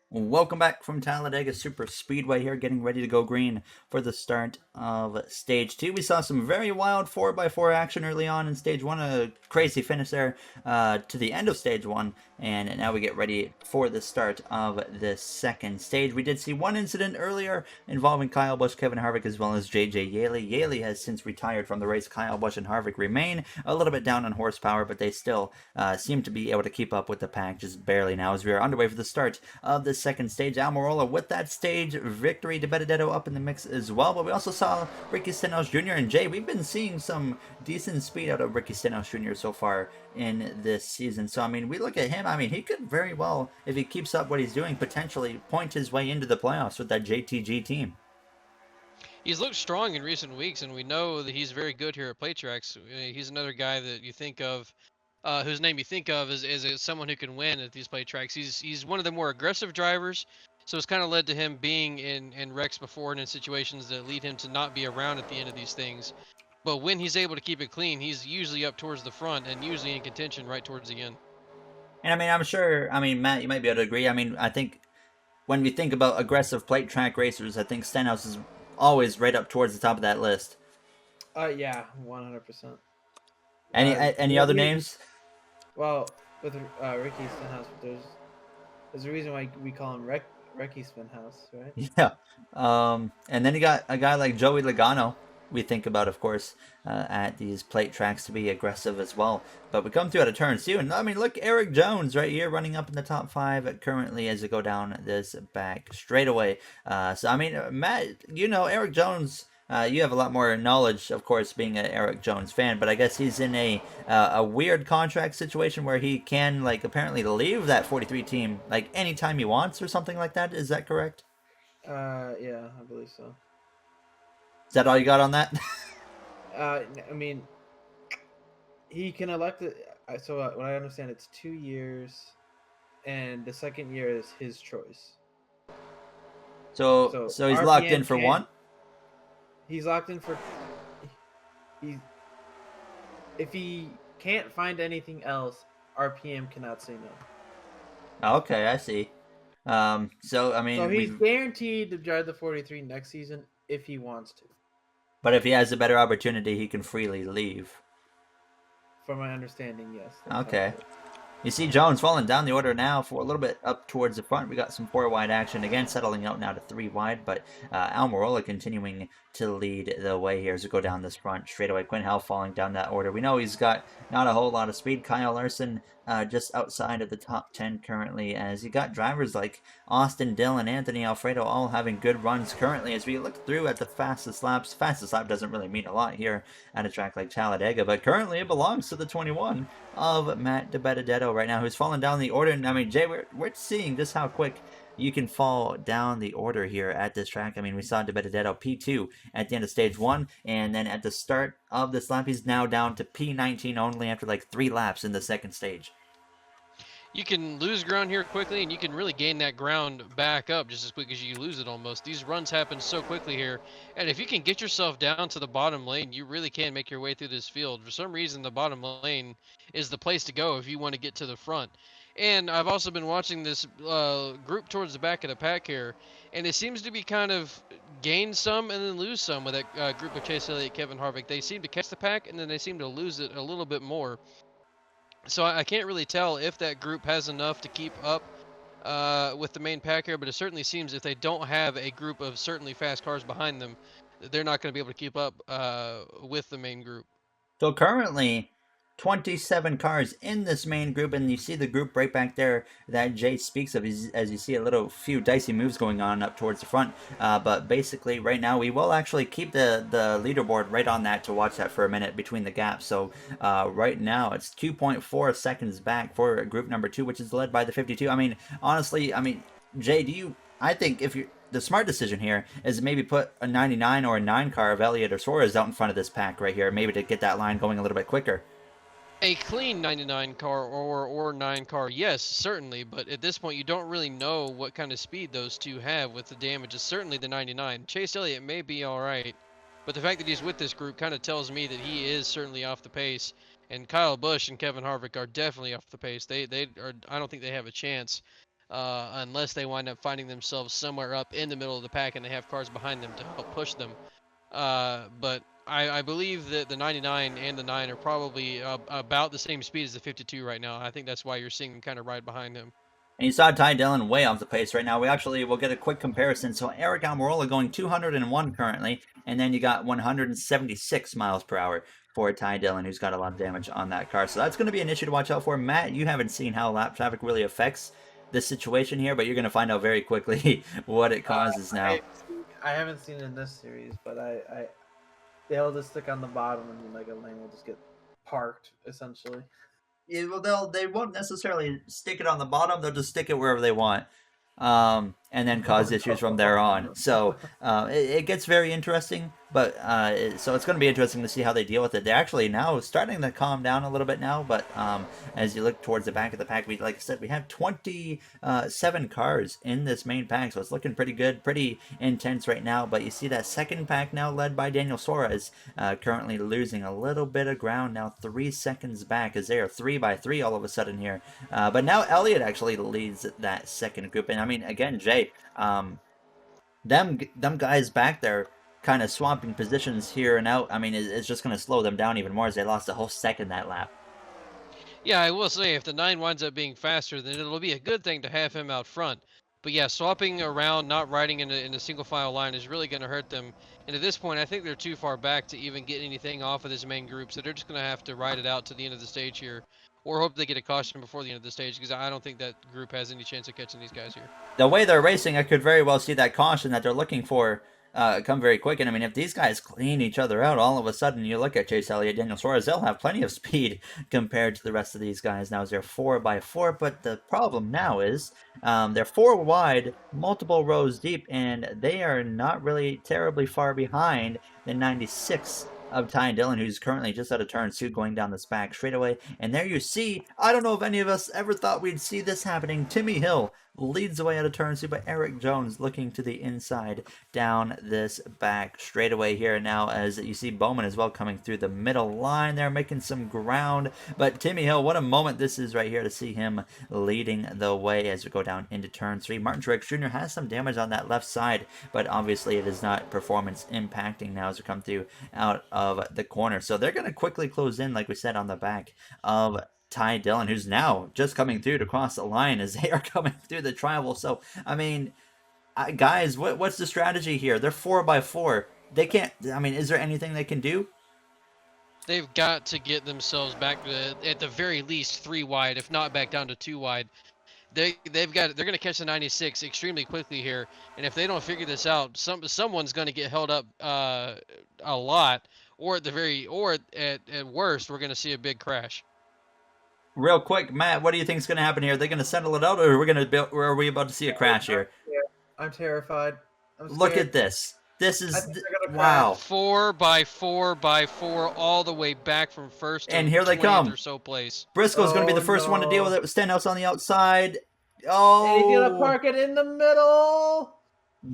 Welcome back from Talladega Super Speedway here, getting ready to go green for the start of Stage 2. We saw some very wild 4x4 action early on in Stage 1, a crazy finish there to the end of Stage 1, and now we get ready for the start of the second stage. We did see one incident earlier involving Kyle Busch, Kevin Harvick, as well as JJ Yeley. Yeley has since retired from the race. Kyle Busch and Harvick remain a little bit down on horsepower, but they still seem to be able to keep up with the pack just barely now as we are underway for the start of the second stage. Almirola with that stage victory. DiBenedetto up in the mix as well, but we also saw Ricky Stenhouse Jr. and Jay. We've been seeing some decent speed out of Ricky Stenhouse Jr. so far in this season. So, I mean, we look at him, I mean, he could very well, if he keeps up what he's doing, potentially point his way into the playoffs with that JTG team. He's looked strong in recent weeks, and we know that he's very good here at plate tracks. He's another guy that you think of, whose name you think of as someone who can win at these plate tracks. He's one of the more aggressive drivers, so it's kind of led to him being in wrecks before and in situations that lead him to not be around at the end of these things. But when he's able to keep it clean, he's usually up towards the front and usually in contention right towards the end. And I mean, I'm sure, I mean, Matt, you might be able to agree. I mean, I think when we think about aggressive plate track racers, I think Stenhouse is always right up towards the top of that list. Yeah, 100%. Any other names? Well, with Ricky Stenhouse, there's a reason why we call him Ricky Stenhouse, right? Yeah. And then you got a guy like Joey Logano. We think about, of course, at these plate tracks to be aggressive as well. But we come through out of turns too, and I mean, look, Eric Jones right here running up in the top 5 currently as we go down this back straightaway. So I mean, Matt, you know Eric Jones. You have a lot more knowledge, of course, being an Eric Jones fan, but I guess he's in a weird contract situation where he can, like, apparently leave that 43 team, like, anytime he wants or something like that. Is that correct? Yeah, I believe so. Is that all you got on that? I mean, he can elect it. So what I understand, it's 2 years, and the second year is his choice. So he's RPM locked in for one? He's locked in for. If he can't find anything else, RPM cannot say no. Okay, I see. So I mean, So he's guaranteed to drive the 43 next season if he wants to. But if he has a better opportunity, he can freely leave. From my understanding, yes. Okay. You see Jones falling down the order now for a little bit up towards the front. We got some 4 wide action again, settling out now to 3 wide, but Almirola continuing to lead the way here as we go down this front straightaway. Quinn Hell falling down that order. We know he's got not a whole lot of speed. Kyle Larson just outside of the top 10 currently, as you got drivers like Austin Dillon, Anthony Alfredo all having good runs currently. As we look through at the fastest laps, fastest lap doesn't really mean a lot here at a track like Talladega, but currently it belongs to the 21 of Matt DiBenedetto right now, who's fallen down the order. And I mean, Jay, we're seeing just how quick you can fall down the order here at this track. I mean, we saw DiBenedetto P2 at the end of stage 1, and then at the start of this lap, he's now down to P19 only after like 3 laps in the second stage. You can lose ground here quickly, and you can really gain that ground back up just as quick as you lose it almost. These runs happen so quickly here, and if you can get yourself down to the bottom lane, you really can make your way through this field. For some reason, the bottom lane is the place to go if you want to get to the front. And I've also been watching this group towards the back of the pack here, and it seems to be kind of gain some and then lose some with that group of Chase Elliott, Kevin Harvick. They seem to catch the pack, and then they seem to lose it a little bit more. So I can't really tell if that group has enough to keep up with the main pack here, but it certainly seems if they don't have a group of certainly fast cars behind them, they're not going to be able to keep up with the main group. So currently, 27 cars in this main group, and you see the group right back there that Jay speaks of, as you see a little few dicey moves going on up towards the front. But basically, right now, we will actually keep the leaderboard right on that to watch that for a minute between the gaps. So right now, it's 2.4 seconds back for group number 2, which is led by the 52. I mean, honestly, Jay, I think if you the smart decision here is maybe put a 99 or a 9 car of Elliott or Suarez out in front of this pack right here, maybe to get that line going a little bit quicker. A clean 99 car or 9 car, yes, certainly, but at this point you don't really know what kind of speed those two have with the damages. Certainly the 99. Chase Elliott may be all right, but the fact that he's with this group kind of tells me that he is certainly off the pace. And Kyle Busch and Kevin Harvick are definitely off the pace. They are. I don't think they have a chance unless they wind up finding themselves somewhere up in the middle of the pack and they have cars behind them to help push them. But I believe that the 99 and the 9 are probably about the same speed as the 52 right now. I think that's why you're seeing them kind of right behind him. And you saw Ty Dillon way off the pace right now. We'll get a quick comparison. So Eric Almirola going 201 currently, and then you got 176 miles per hour for Ty Dillon, who's got a lot of damage on that car. So that's going to be an issue to watch out for. Matt, you haven't seen how lap traffic really affects this situation here, but you're going to find out very quickly what it causes now. I haven't seen it in this series, but they'll just stick on the bottom and like a lane will just get parked essentially. Yeah, well, they won't necessarily stick it on the bottom. They'll just stick it wherever they want, and then cause issues from there on. So it gets very interesting. But so it's going to be interesting to see how they deal with it. They're actually now starting to calm down a little bit now. But as you look towards the back of the pack, like I said, we have 27 cars in this main pack, so it's looking pretty good, pretty intense right now. But you see that second pack now led by Daniel Suarez, currently losing a little bit of ground now, 3 seconds back, as they are 3 by 3 all of a sudden here. But now Elliott actually leads that second group, and I mean, again, Jay, them guys back there kind of swapping positions here and out. I mean, it's just going to slow them down even more as they lost a whole second that lap. Yeah, I will say if the 9 winds up being faster, then it'll be a good thing to have him out front. But yeah, swapping around, not riding in a single file line is really going to hurt them. And at this point, I think they're too far back to even get anything off of this main group, so they're just going to have to ride it out to the end of the stage here. Or hope they get a caution before the end of the stage, because I don't think that group has any chance of catching these guys here. The way they're racing, I could very well see that caution that they're looking for come very quick. And I mean, if these guys clean each other out, all of a sudden you look at Chase Elliott, Daniel Suarez, they'll have plenty of speed compared to the rest of these guys. Now, they're 4 by 4, but the problem now is they're 4 wide, multiple rows deep, and they are not really terribly far behind the 96 of Ty Dillon, who's currently just out of turn 2 going down this back straightaway. And there you see, I don't know if any of us ever thought we'd see this happening. Timmy Hill leads the way out of turn 2, but Eric Jones looking to the inside down this back straightaway here now, as you see Bowman as well coming through the middle line there, making some ground. But Timmy Hill, what a moment this is right here to see him leading the way as we go down into turn 3. Martin Truex Jr. has some damage on that left side, but obviously it is not performance impacting now as we come through out of the corner. So they're going to quickly close in, like we said, on the back of Ty Dillon, who's now just coming through to cross the line as they are coming through the tribal. So, I mean, guys, what's the strategy here? They're 4 by 4. They can't, I mean, is there anything they can do? They've got to get themselves back to, at the very least, 3 wide, if not back down to 2 wide. They're going to catch the 96 extremely quickly here, and if they don't figure this out, someone's going to get held up a lot, or at worst, we're going to see a big crash. Real quick, Matt, what do you think is going to happen here? Are they going to settle it out, or are we about to see a crash here? I'm terrified. Look at this. This is wow. 4 by 4 by 4 all the way back from first to and here they come. Or so place. Briscoe's going to be the first one to deal with it with Stenhouse on the outside. Oh, and he's gonna park it in the middle.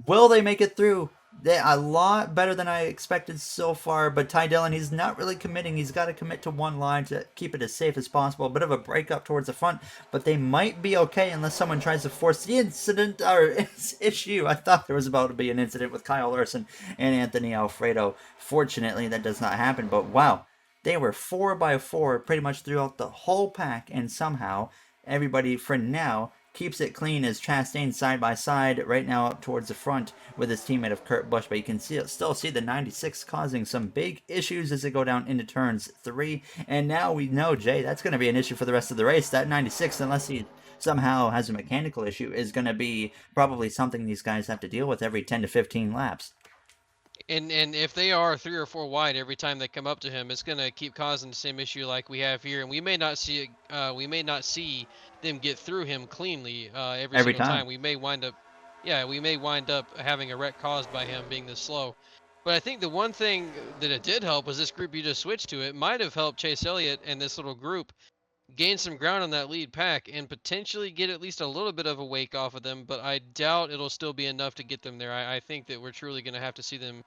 Will they make it through? They're a lot better than I expected so far, but Ty Dillon, he's not really committing. He's got to commit to one line to keep it as safe as possible. A bit of a break up towards the front, but they might be okay unless someone tries to force the incident or issue. I thought there was about to be an incident with Kyle Larson and Anthony Alfredo. Fortunately, that does not happen, but wow, they were 4 by 4 pretty much throughout the whole pack, and somehow everybody, for now, keeps it clean as Chastain side by side right now up towards the front with his teammate of Kurt Busch. But you can still see the 96 causing some big issues as they go down into turns 3. And now we know, Jay, that's going to be an issue for the rest of the race. That 96, unless he somehow has a mechanical issue, is going to be probably something these guys have to deal with every 10 to 15 laps. And if they are 3 or 4 wide every time they come up to him, it's gonna keep causing the same issue like we have here, and we may not see it. We may not see them get through him cleanly every Every single time. time. We may wind up having a wreck caused by him being this slow. But I think the one thing that it did help was this group you just switched to. It might have helped Chase Elliott and this little group gain some ground on that lead pack and potentially get at least a little bit of a wake off of them, but I doubt it'll still be enough to get them there. I think that we're truly going to have to see them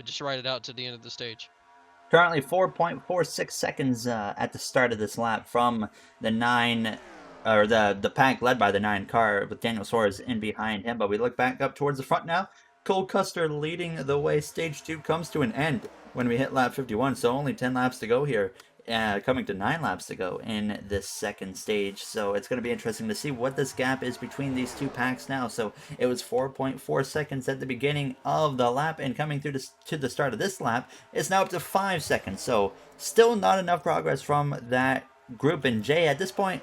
just ride it out to the end of the stage. Currently 4.46 seconds at the start of this lap from the 9, or the pack led by the 9 car with Daniel Suarez in behind him. But we look back up towards the front now. Cole Custer leading the way. Stage 2 comes to an end when we hit lap 51, so only 10 laps to go here. Coming to 9 laps to go in this second stage. So it's going to be interesting to see what this gap is between these two packs now. So it was 4.4 seconds at the beginning of the lap, and coming through to the start of this lap, it's now up to 5 seconds. So still not enough progress from that group. And Jay, at this point,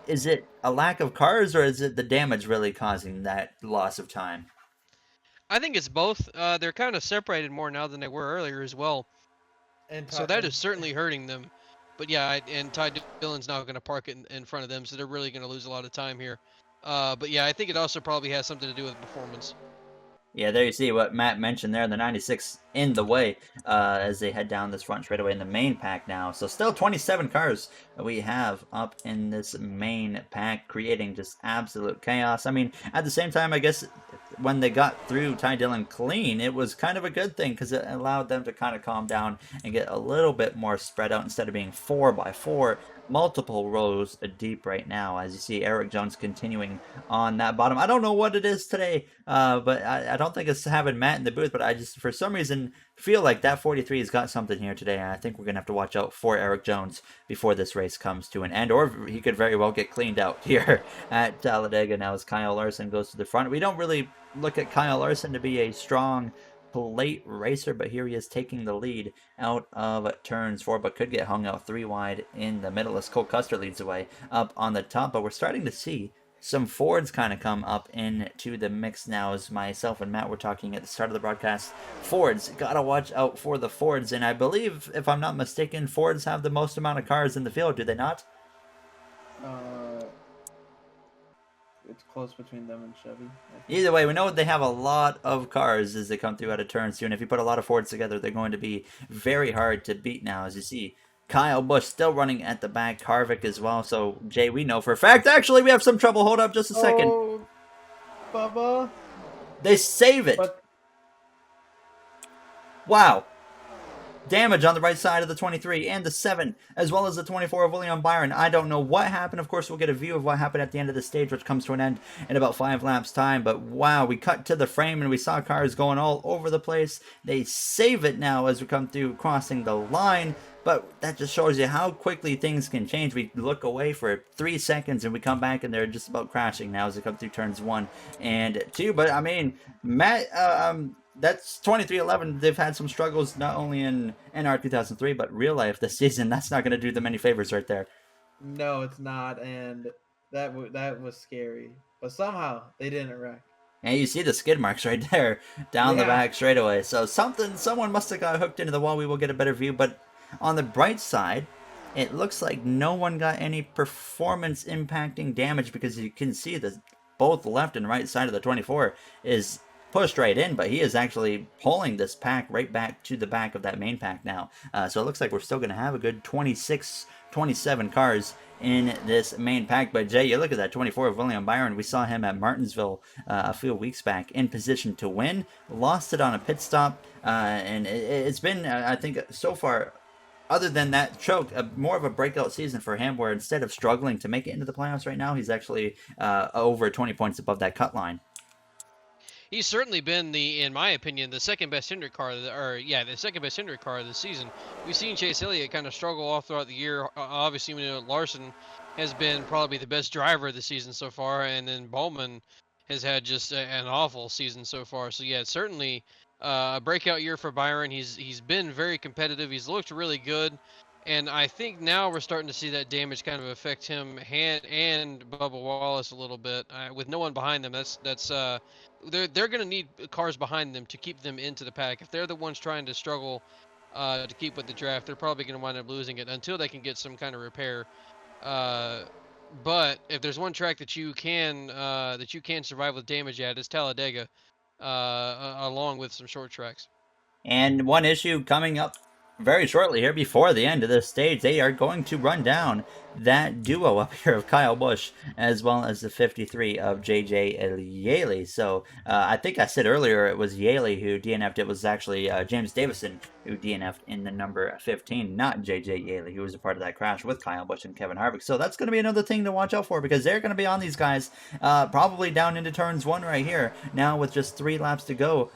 is it a lack of cars, or is it the damage really causing that loss of time? I think it's both. They're kind of separated more now than they were earlier as well. And So that is certainly hurting them. But yeah, and Ty Dillon's now going to park it in front of them, so they're really going to lose a lot of time here. But yeah, I think it also probably has something to do with performance. Yeah, there you see what Matt mentioned there, the 96 in the way as they head down this front straightaway in the main pack now. So still 27 cars we have up in this main pack, creating just absolute chaos. I mean, at the same time, I guess when they got through Ty Dillon clean, it was kind of a good thing because it allowed them to kind of calm down and get a little bit more spread out instead of being 4x4. Multiple rows deep right now, as you see Erik Jones continuing on that bottom. I don't know what it is today, but I don't think it's having Matt in the booth, but I just, for some reason, feel like that 43 has got something here today, and I think we're going to have to watch out for Erik Jones before this race comes to an end, or he could very well get cleaned out here at Talladega now as Kyle Larson goes to the front. We don't really look at Kyle Larson to be a strong plate racer, but here he is taking the lead out of turns 4, but could get hung out 3 wide in the middle as Cole Custer leads away up on the top. But we're starting to see some Fords kind of come up into the mix now, as myself and Matt were talking at the start of the broadcast. Fords, gotta watch out for the Fords, and I believe, if I'm not mistaken, Fords have the most amount of cars in the field, do they not? It's close between them and Chevy. Either way, we know they have a lot of cars as they come through out of turns 2, and if you put a lot of Fords together, they're going to be very hard to beat now, as you see Kyle Busch still running at the back, Harvick as well. So, Jay, we know for a fact, actually, we have some trouble. Hold up just a second. Oh, Bubba. They save it. But Wow. Damage on the right side of the 23 and the 7, as well as the 24 of William Byron. I don't know what happened. Of course, we'll get a view of what happened at the end of the stage, which comes to an end in about 5 laps time. But wow, we cut to the frame and we saw cars going all over the place. They save it now as we come through crossing the line. But that just shows you how quickly things can change. We look away for 3 seconds and we come back and they're just about crashing now as they come through turns 1 and 2. But I mean, Matt, that's 2311. They've had some struggles not only in NR2003 but real life this season. That's not going to do them any favors right there. no, it's not, and that was scary. But somehow they didn't wreck. And you see the skid marks right there down the back straightaway. So someone must have got hooked into the wall. We will get a better view. But on the bright side, it looks like no one got any performance impacting damage, because you can see that both left and right side of the 24 is pushed right in, but he is actually pulling this pack right back to the back of that main pack now. So it looks like we're still going to have a good 26, 27 cars in this main pack. But Jay, you look at that 24 of William Byron. We saw him at Martinsville a few weeks back in position to win, lost it on a pit stop, and it's been, I think, so far, other than that choke, more of a breakout season for him, where instead of struggling to make it into the playoffs right now, he's actually over 20 points above that cut line. he's certainly been in my opinion, the second best Hendrick car, the second best Hendrick car of the season. We've seen Chase Elliott kind of struggle off throughout the year. Obviously, Larson has been probably the best driver of the season so far, and then Bowman has had just an awful season so far. So yeah, certainly a breakout year for Byron. He's been very competitive. He's looked really good. And I think now we're starting to see that damage kind of affect him and Bubba Wallace a little bit. With no one behind them, they're going to need cars behind them to keep them into the pack. If they're the ones trying to struggle to keep with the draft, they're probably going to wind up losing it until they can get some kind of repair. Uh, but if there's one track that you can survive with damage at, it's Talladega, along with some short tracks. And one issue coming up very shortly here before the end of this stage, they are going to run down that duo up here of Kyle Busch as well as the 53 of JJ Yaley. So I think I said earlier it was Yaley who DNF'd. It was actually James Davison who DNF'd in the number 15, not JJ Yaley, who was a part of that crash with Kyle Busch and Kevin Harvick. So that's going to be another thing to watch out for because they're going to be on these guys probably down into turns one right here. Now with just 2 laps to go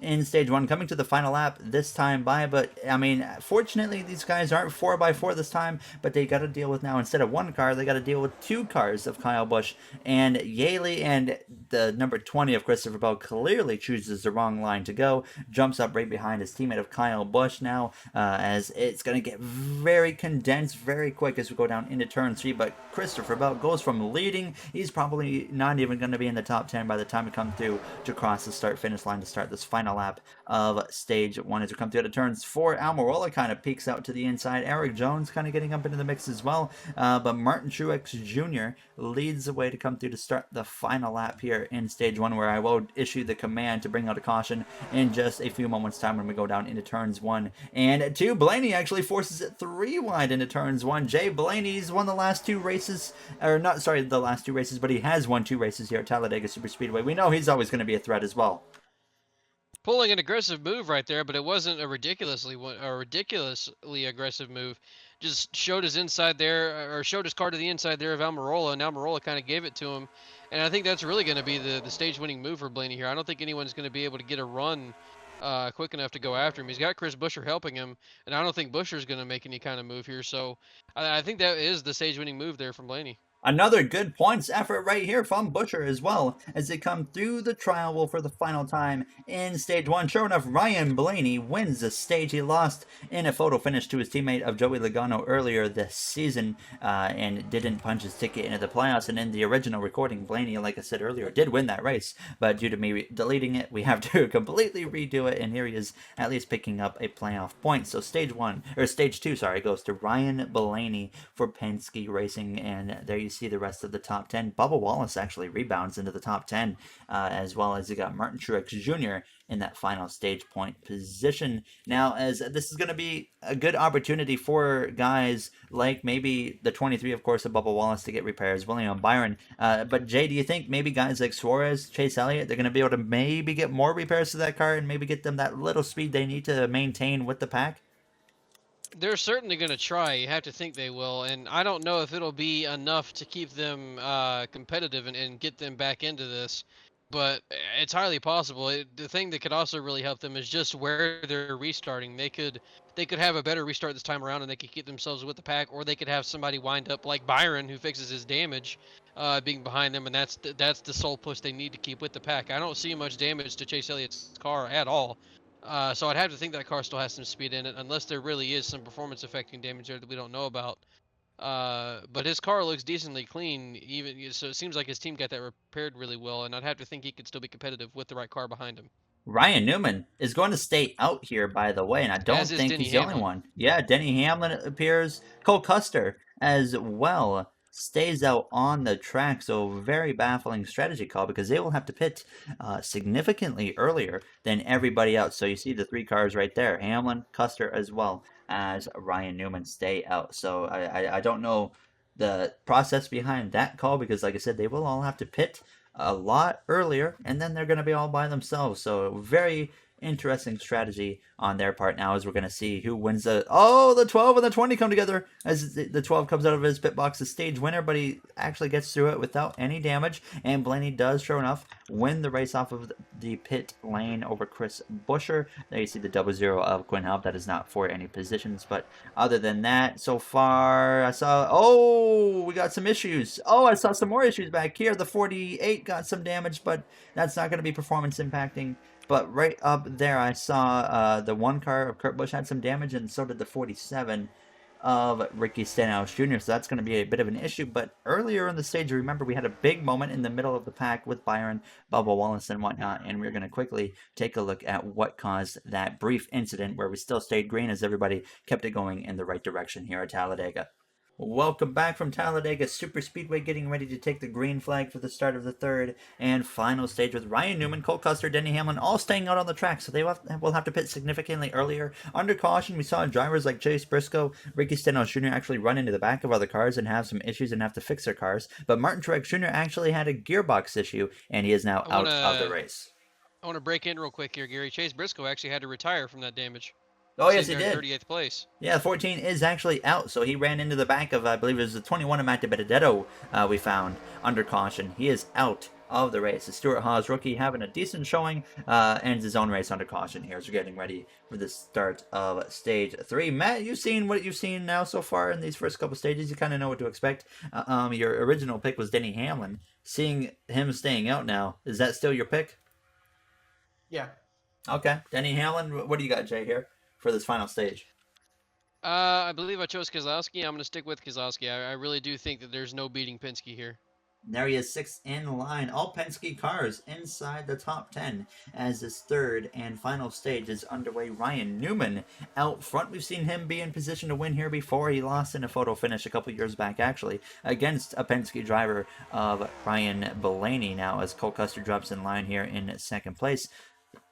in stage one, coming to the final lap this time by. But I mean, fortunately, these guys aren't 4x4 this time, but they got to deal with now, instead of 1 car, they got to deal with 2 cars of Kyle Busch and Yaley, and the number 20 of Christopher Bell clearly chooses the wrong line to go, jumps up right behind his teammate of Kyle Busch now, as it's going to get very condensed very quick as we go down into turn 3. But Christopher Bell goes from leading, he's probably not even going to be in the top 10 by the time we come through to cross the start finish line to start this final lap of stage 1. As we come through the turns 4, Almirola kind of peeks out to the inside, Eric Jones kind of getting up into the mix as well, but Martin Truex Jr. leads the way to come through to start the final lap here in stage 1, where I will issue the command to bring out a caution in just a few moments time when we go down into turns 1 and 2. Blaney actually forces it 3 wide into turns 1. Jay Blaney's won the last 2 races, or not, sorry, the last 2 races, but he has won 2 races here at Talladega Superspeedway. We know he's always going to be a threat as well. Pulling an aggressive move right there, but it wasn't a ridiculously aggressive move. Just showed his inside there, or showed his car to the inside there of Almirola, and Almirola kind of gave it to him. And I think that's really going to be the stage-winning move for Blaney here. I don't think anyone's going to be able to get a run quick enough to go after him. He's got Chris Buescher helping him, and I don't think Buescher's going to make any kind of move here. So I think that is the stage-winning move there from Blaney. Another good points effort right here from Buescher as well as they come through the trial for the final time in stage 1. Sure enough, Ryan Blaney wins the stage. He lost in a photo finish to his teammate of Joey Logano earlier this season and didn't punch his ticket into the playoffs. And in the original recording, Blaney, like I said earlier, did win that race, but due to me deleting it, we have to completely redo it. And here he is at least picking up a playoff point. So stage 2, goes to Ryan Blaney for Penske Racing, and there you see the rest of the top 10. Bubba Wallace actually rebounds into the top 10, as well as you got Martin Truex Jr. in that final stage point position. Now, as this is going to be a good opportunity for guys like maybe the 23, of course, of Bubba Wallace to get repairs, William Byron. But Jay, do you think maybe guys like Suarez, Chase Elliott, they're going to be able to maybe get more repairs to that car and maybe get them that little speed they need to maintain with the pack? They're certainly going to try. You have to think they will, and I don't know if it'll be enough to keep them competitive and get them back into this. But it's highly possible. The thing that could also really help them is just where they're restarting. They could have a better restart this time around, and they could keep themselves with the pack, or they could have somebody wind up like Byron, who fixes his damage, being behind them, and that's the sole push they need to keep with the pack. I don't see much damage to Chase Elliott's car at all. So I'd have to think that car still has some speed in it, unless there really is some performance-affecting damage there that we don't know about. But his car looks decently clean, even so. It seems like his team got that repaired really well, and I'd have to think he could still be competitive with the right car behind him. Ryan Newman is going to stay out here, by the way, and I don't As is think Denny he's the only Hamlin. one. Yeah, Denny Hamlin appears. Cole Custer as well stays out on the track, so very baffling strategy call because they will have to pit significantly earlier than everybody else. So you see the 3 cars right there, Hamlin, Custer, as well as Ryan Newman stay out. So I don't know the process behind that call because, like I said, they will all have to pit a lot earlier, and then they're going to be all by themselves. So very interesting strategy on their part now, as we're going to see who wins the 12 and the 20 come together as the 12 comes out of his pit box, the stage winner, but he actually gets through it without any damage. And Blaney does, sure enough, win the race off of the pit lane over Chris Buescher. There you see the 00 of Quinn Help. That is not for any positions, but other than that, so far I saw, we got some issues. I saw some more issues back here. The 48 got some damage, but that's not going to be performance impacting. But right up there, I saw the one car of Kurt Busch had some damage, and so did the 47 of Ricky Stenhouse Jr. So that's going to be a bit of an issue. But earlier in the stage, remember, we had a big moment in the middle of the pack with Byron, Bubba Wallace, and whatnot. And we're going to quickly take a look at what caused that brief incident where we still stayed green as everybody kept it going in the right direction here at Talladega. Welcome back from Talladega Super Speedway, getting ready to take the green flag for the start of the third and final stage with Ryan Newman, Cole Custer, Denny Hamlin all staying out on the track, so they will have to pit significantly earlier. Under caution, we saw drivers like Chase Briscoe, Ricky Stenhouse Jr. actually run into the back of other cars and have some issues and have to fix their cars, but Martin Truex Jr. actually had a gearbox issue, and he is now out of the race. I want to break in real quick here, Gary. Chase Briscoe actually had to retire from that damage. Oh, yes, he did. 38th place. Yeah, 14 is actually out, so he ran into the back of, I believe it was the 21 of Matt Benedetto we found under caution. He is out of the race. The Stuart Haas rookie having a decent showing, ends his own race under caution here as we're getting ready for the start of stage 3. Matt, you've seen what you've seen now so far in these first couple stages. You kind of know what to expect. Your original pick was Denny Hamlin. Seeing him staying out now, is that still your pick? Yeah. Okay. Denny Hamlin, what do you got, Jay, here for this final stage? I believe I chose Keselowski. I'm going to stick with Keselowski. I really do think that there's no beating Penske here. There he is, 6th in line. All Penske cars inside the top 10 as this third and final stage is underway. Ryan Newman out front. We've seen him be in position to win here before. He lost in a photo finish a couple years back, actually, against a Penske driver of Ryan Blaney. Now, as Cole Custer drops in line here in second place.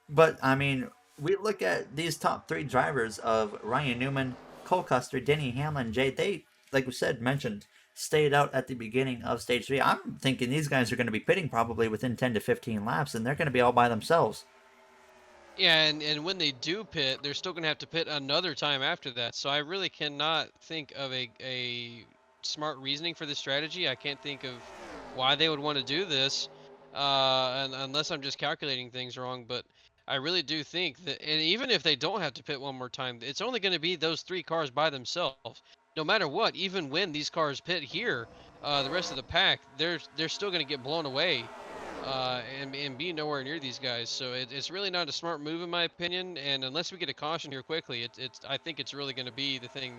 But, I mean, we look at these top 3 drivers of Ryan Newman, Cole Custer, Denny Hamlin, Jay. They, like we said, mentioned, stayed out at the beginning of stage 3. I'm thinking these guys are going to be pitting probably within 10 to 15 laps, and they're going to be all by themselves. Yeah, and when they do pit, they're still going to have to pit another time after that. So I really cannot think of a smart reasoning for this strategy. I can't think of why they would want to do this, unless I'm just calculating things wrong. But I really do think that, and even if they don't have to pit one more time, it's only going to be those 3 cars by themselves. No matter what, even when these cars pit here, the rest of the pack, they're still going to get blown away, and be nowhere near these guys. So it's really not a smart move in my opinion. And unless we get a caution here quickly, I think it's really going to be the thing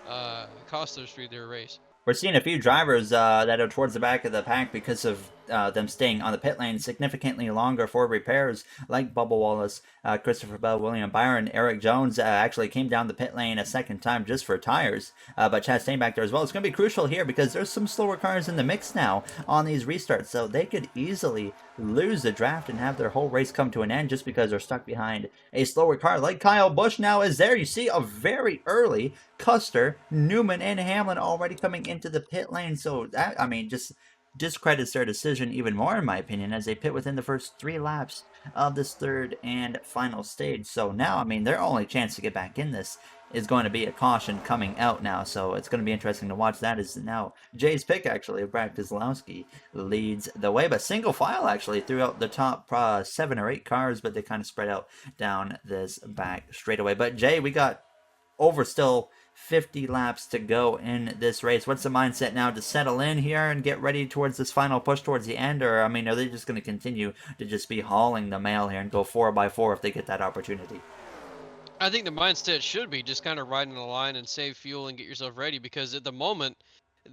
that costs those 3 their race. We're seeing a few drivers that are towards the back of the pack because of them staying on the pit lane significantly longer for repairs, like Bubba Wallace, Christopher Bell, William Byron, Eric Jones actually came down the pit lane a second time just for tires, but Chad staying back there as well. It's going to be crucial here because there's some slower cars in the mix now on these restarts, so they could easily lose the draft and have their whole race come to an end just because they're stuck behind a slower car. Like Kyle Busch now is there. You see a very early Custer, Newman, and Hamlin already coming into the pit lane, so that, I mean, just discredits their decision even more, in my opinion, as they pit within the first 3 laps of this third and final stage. So now, I mean, their only chance to get back in this is going to be a caution coming out now. So it's going to be interesting to watch that, as now Jay's pick, actually, of Brad Keselowski leads the way. But single file, actually, throughout the top 7 or 8 cars, but they kind of spread out down this back straightaway. But Jay, we got over still 50 laps to go in this race. What's the mindset now to settle in here and get ready towards this final push towards the end? Or, I mean, are they just going to continue to just be hauling the mail here and go 4x4 if they get that opportunity? I think the mindset should be just kind of riding the line and save fuel and get yourself ready, because at the moment,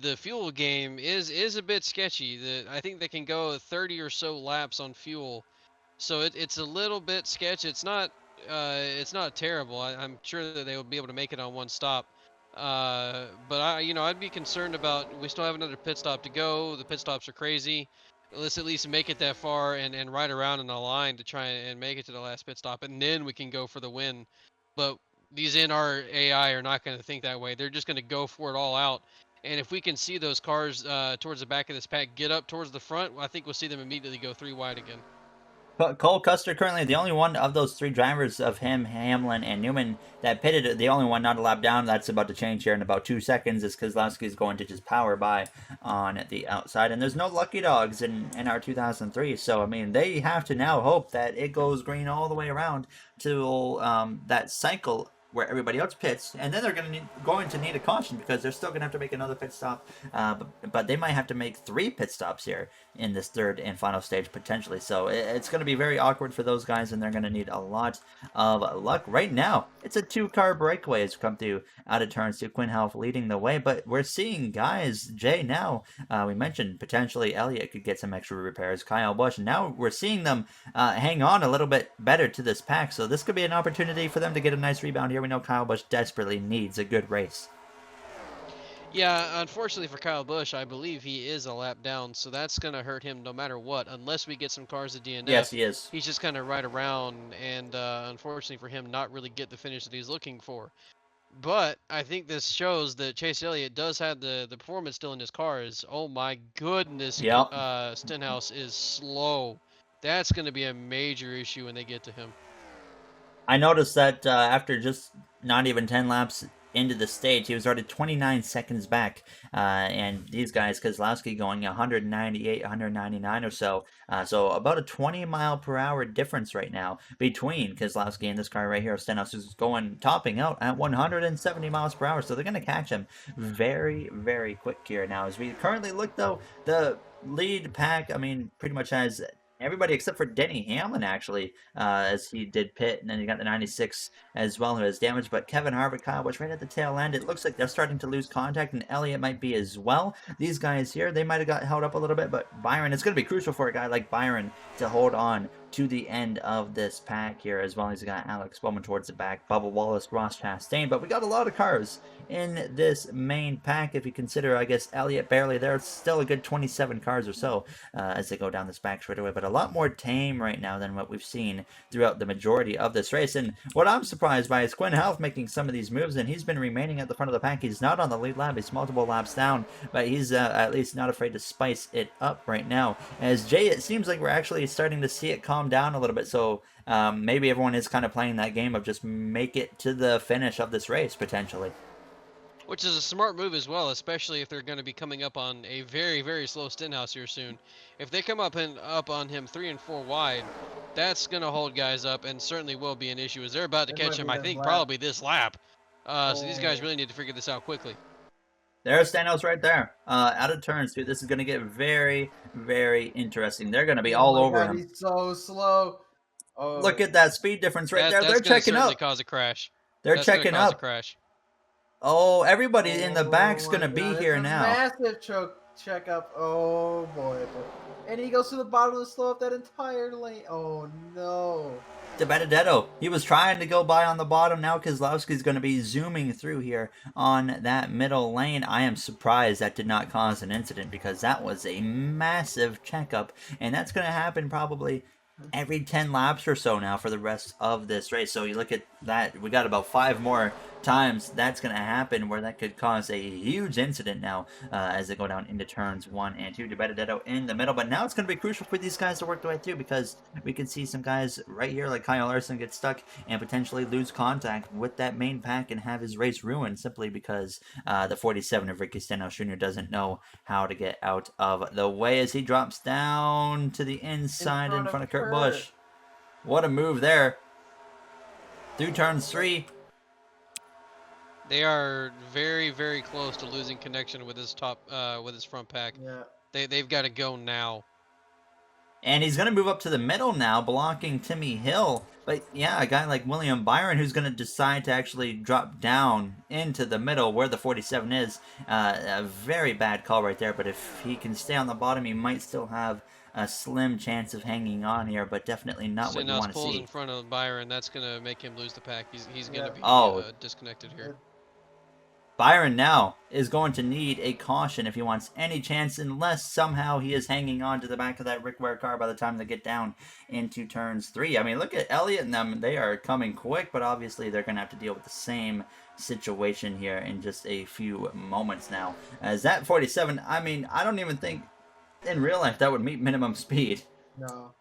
the fuel game is a bit sketchy. I think they can go 30 or so laps on fuel, so it's a little bit sketchy. It's not terrible. I'm sure that they will be able to make it on one stop. But I'd be concerned about, we still have another pit stop to go. The pit stops are crazy. Let's at least make it that far and ride around in the line to try and make it to the last pit stop, and then we can go for the win. But these NR AI are not going to think that way. They're just going to go for it all out. And if we can see those cars towards the back of this pack get up towards the front, I think we'll see them immediately go 3 wide again. Cole Custer currently the only one of those 3 drivers of him, Hamlin, and Newman that pitted. The only one not a lap down. That's about to change here in about 2 seconds. Is Keselowski is going to just power by on the outside, and there's no lucky dogs in NR2003. So I mean, they have to now hope that it goes green all the way around to that cycle where everybody else pits, and then they're going to need a caution because they're still going to have to make another pit stop. But they might have to make 3 pit stops here in this third and final stage potentially. So it's going to be very awkward for those guys, and they're going to need a lot of luck. Right now, it's a 2-car breakaway as we come through out of turns 2. Quinn Half leading the way, but we're seeing guys, Jay, now, we mentioned potentially Elliott could get some extra repairs, Kyle Busch. Now we're seeing them hang on a little bit better to this pack, so this could be an opportunity for them to get a nice rebound here. We know Kyle Busch desperately needs a good race. Yeah, unfortunately for Kyle Busch, I believe he is a lap down, so that's going to hurt him no matter what. Unless we get some cars at DNF, Yes, he is. he's just going to ride around and, unfortunately for him, not really get the finish that he's looking for. But I think this shows that Chase Elliott does have the performance still in his cars. Oh my goodness, Yep. Stenhouse is slow. That's going to be a major issue when they get to him. I noticed that after just not even 10 laps into the stage, he was already 29 seconds back. And these guys, Keselowski going 198, 199 or so. So about a 20-mile-per-hour difference right now between Keselowski and this car right here. Stenhouse is topping out at 170 miles per hour. So they're going to catch him very, very quick here. Now, as we currently look, though, the lead pack, I mean, pretty much has everybody except for Denny Hamlin, actually, as he did pit, and then you got the 96 as well who has damage. But Kevin Harvick, Kyle Busch right at the tail end. It looks like they're starting to lose contact, and Elliott might be as well. These guys here, they might have got held up a little bit, but Byron, it's going to be crucial for a guy like Byron to hold on to the end of this pack here, as well as you got Alex Bowman towards the back, Bubba Wallace, Ross Chastain. But we got a lot of cars in this main pack. If you consider, I guess, Elliott barely there, it's still a good 27 cars or so as they go down this back straightaway. But a lot more tame right now than what we've seen throughout the majority of this race. And what I'm surprised by is Quinn Half making some of these moves, and he's been remaining at the front of the pack. He's not on the lead lap. He's multiple laps down, but he's at least not afraid to spice it up right now. As Jay, it seems like we're actually starting to see it calm down a little bit. So maybe everyone is kind of playing that game of just make it to the finish of this race, potentially. Which is a smart move as well, especially if they're going to be coming up on a very, very slow Stenhouse here soon. If they come up on him 3 and 4 wide, that's going to hold guys up and certainly will be an issue as they're about to catch him, I think, probably this lap. So these guys really need to figure this out quickly. There's Stenhouse right there, out of turns, dude. This is going to get very, very interesting. They're going to be all over him. He's so slow. Oh, look at that speed difference right there. They're checking up. Cause a crash. They're checking up. Oh, everybody in the back's going to be here now. Massive checkup. Oh, boy. And he goes to the bottom to slow up that entire lane. Oh, no. Benedetto, he was trying to go by on the bottom. Now Keselowski's going to be zooming through here on that middle lane. I am surprised that did not cause an incident because that was a massive checkup. And that's going to happen probably every 10 laps or so now for the rest of this race. So you look at that, we got about 5 more times that's going to happen where that could cause a huge incident now as they go down into turns 1 and 2. Benedetto in the middle, but now it's going to be crucial for these guys to work their way through because we can see some guys right here like Kyle Larson get stuck and potentially lose contact with that main pack and have his race ruined simply because the 47 of Ricky Stenhouse Jr. doesn't know how to get out of the way as he drops down to the inside in front of Kurt Busch. What a move there. Through turns 3. They are very, very close to losing connection with his with his front pack. Yeah. They've got to go now. And he's going to move up to the middle now, blocking Timmy Hill. But yeah, a guy like William Byron who's going to decide to actually drop down into the middle where the 47 is. A very bad call right there, but if he can stay on the bottom, he might still have a slim chance of hanging on here, but definitely not what you want to see. Pulls in front of Byron, that's going to make him lose the pack. He's going to be disconnected here. Byron now is going to need a caution if he wants any chance, unless somehow he is hanging on to the back of that Rick Ware car by the time they get down into turns 3. I mean, look at Elliott and them. They are coming quick, but obviously they're going to have to deal with the same situation here in just a few moments now. As that 47, I mean, I don't even think in real life that would meet minimum speed. No.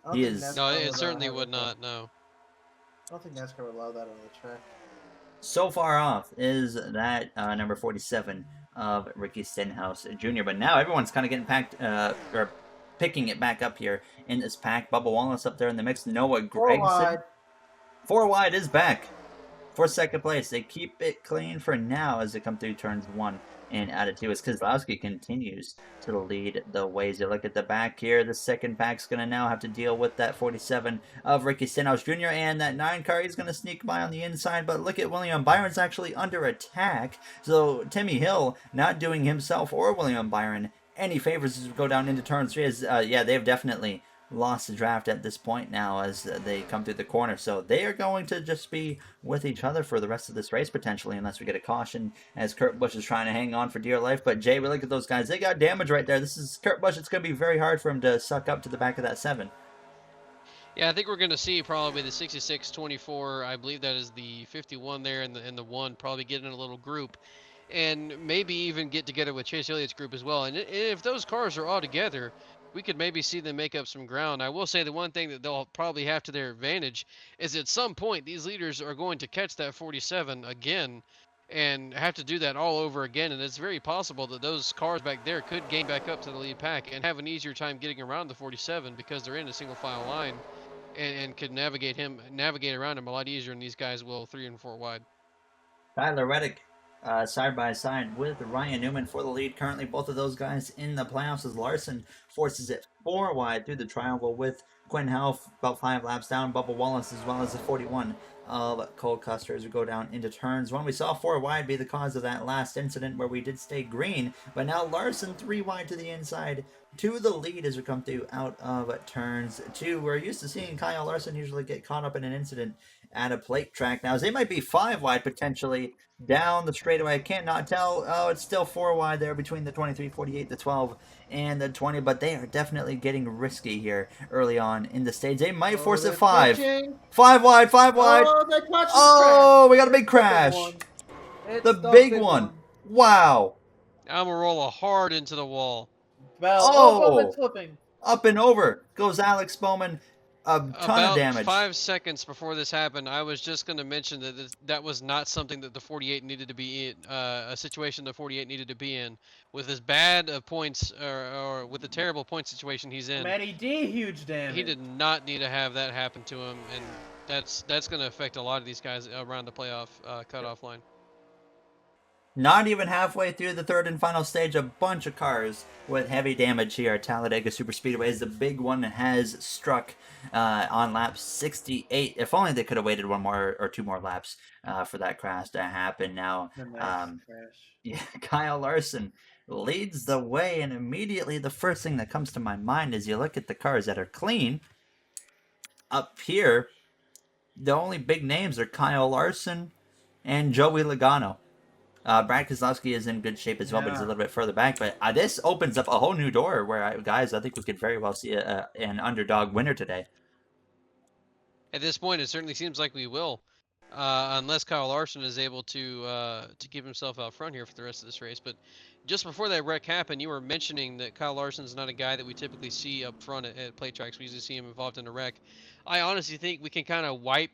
I don't He think is No, NASCAR it would certainly have would like a. not. No. I don't think NASCAR would allow that on the track. so far off is that number 47 of Ricky Stenhouse Jr. But now everyone's kind of getting packed, or picking it back up here in this pack. Bubba Wallace up there in the mix. Noah Four Gragson. wide. 4 wide is back for second place. They keep it clean for now as they come through turns 1 and out of 2 as Kozlowski continues to lead the way. As you look at the back here, the second pack's going to now have to deal with that 47 of Ricky Stenhouse Jr. and that 9 car. He's going to sneak by on the inside, but look at William Byron's actually under attack. So Timmy Hill not doing himself or William Byron any favors as we go down into turn 3. As, yeah, they've definitely lost the draft at this point now as they come through the corner. So they are going to just be with each other for the rest of this race potentially, unless we get a caution as Kurt Busch is trying to hang on for dear life. But Jay, we look at those guys. They got damage right there. This is Kurt Busch. It's going to be very hard for him to suck up to the back of that 7. Yeah, I think we're going to see probably the 66-24. I believe that is the 51 there, and the 1 probably get in a little group, and maybe even get together with Chase Elliott's group as well. And if those cars are all together, we could maybe see them make up some ground. I will say the one thing that they'll probably have to their advantage is at some point these leaders are going to catch that 47 again and have to do that all over again. And it's very possible that those cars back there could gain back up to the lead pack and have an easier time getting around the 47 because they're in a single file line and could navigate around him a lot easier than these guys will 3 and 4 wide. Tyler Reddick side by side with Ryan Newman for the lead. Currently, both of those guys in the playoffs as Larson forces it 4 wide through the triangle with Quinn Half about 5 laps down. Bubba Wallace as well as the 41 of Cole Custer as we go down into turns 1. We saw 4 wide be the cause of that last incident where we did stay green, but now Larson 3 wide to the inside to the lead as we come through out of turns 2. We're used to seeing Kyle Larson usually get caught up in an incident at a plate track. Now, they might be 5 wide potentially down the straightaway. I can't not tell. Oh, it's still 4 wide there between the 23, 48, the 12, and the 20, but they are definitely getting risky here early on in the stage. They might force it 5. Pitching. 5 wide, 5 wide. Oh, they touched Oh, we got a big crash. It's The big one. Wow. Almirola hard into the wall. Bell. Oh. Bowman's flipping. Up and over goes Alex Bowman. A ton of damage. 5 seconds before this happened, I was just going to mention that that was not something that the 48 needed to be in, a situation the 48 needed to be in. With as bad of points, or with the terrible point situation he's in, Matty D, huge damage. he did not need to have that happen to him, and that's going to affect a lot of these guys around the playoff cutoff line. Not even halfway through the third and final stage, a bunch of cars with heavy damage here at Talladega Superspeedway as the big one has struck on lap 68. If only they could have waited 1 more or 2 more laps for that crash to happen. Now, yeah, Kyle Larson leads the way, and immediately the first thing that comes to my mind is you look at the cars that are clean. Up here, the only big names are Kyle Larson and Joey Logano. Brad Keselowski is in good shape as well, but he's a little bit further back. But this opens up a whole new door where, guys, I think we could very well see an underdog winner today. At this point, it certainly seems like we will, unless Kyle Larson is able to keep himself out front here for the rest of this race. But just before that wreck happened, you were mentioning that Kyle Larson is not a guy that we typically see up front at plate tracks. We usually see him involved in a wreck. I honestly think we can kind of wipe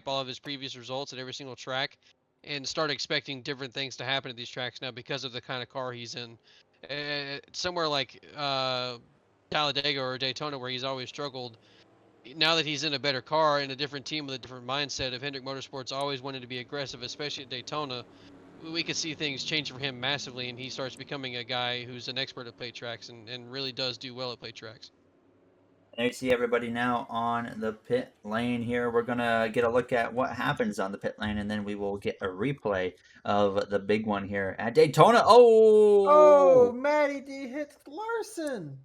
all of his previous results at every single track and start expecting different things to happen at these tracks now because of the kind of car he's in. Somewhere like Talladega or Daytona, where he's always struggled, now that he's in a better car and a different team with a different mindset, if Hendrick Motorsports always wanted to be aggressive, especially at Daytona, we could see things change for him massively, and he starts becoming a guy who's an expert at plate tracks and really does do well at plate tracks. There you see everybody now on the pit lane here. We're going to get a look at what happens on the pit lane, and then we will get a replay of the big one here at Daytona. Oh, Matty D hits Larson.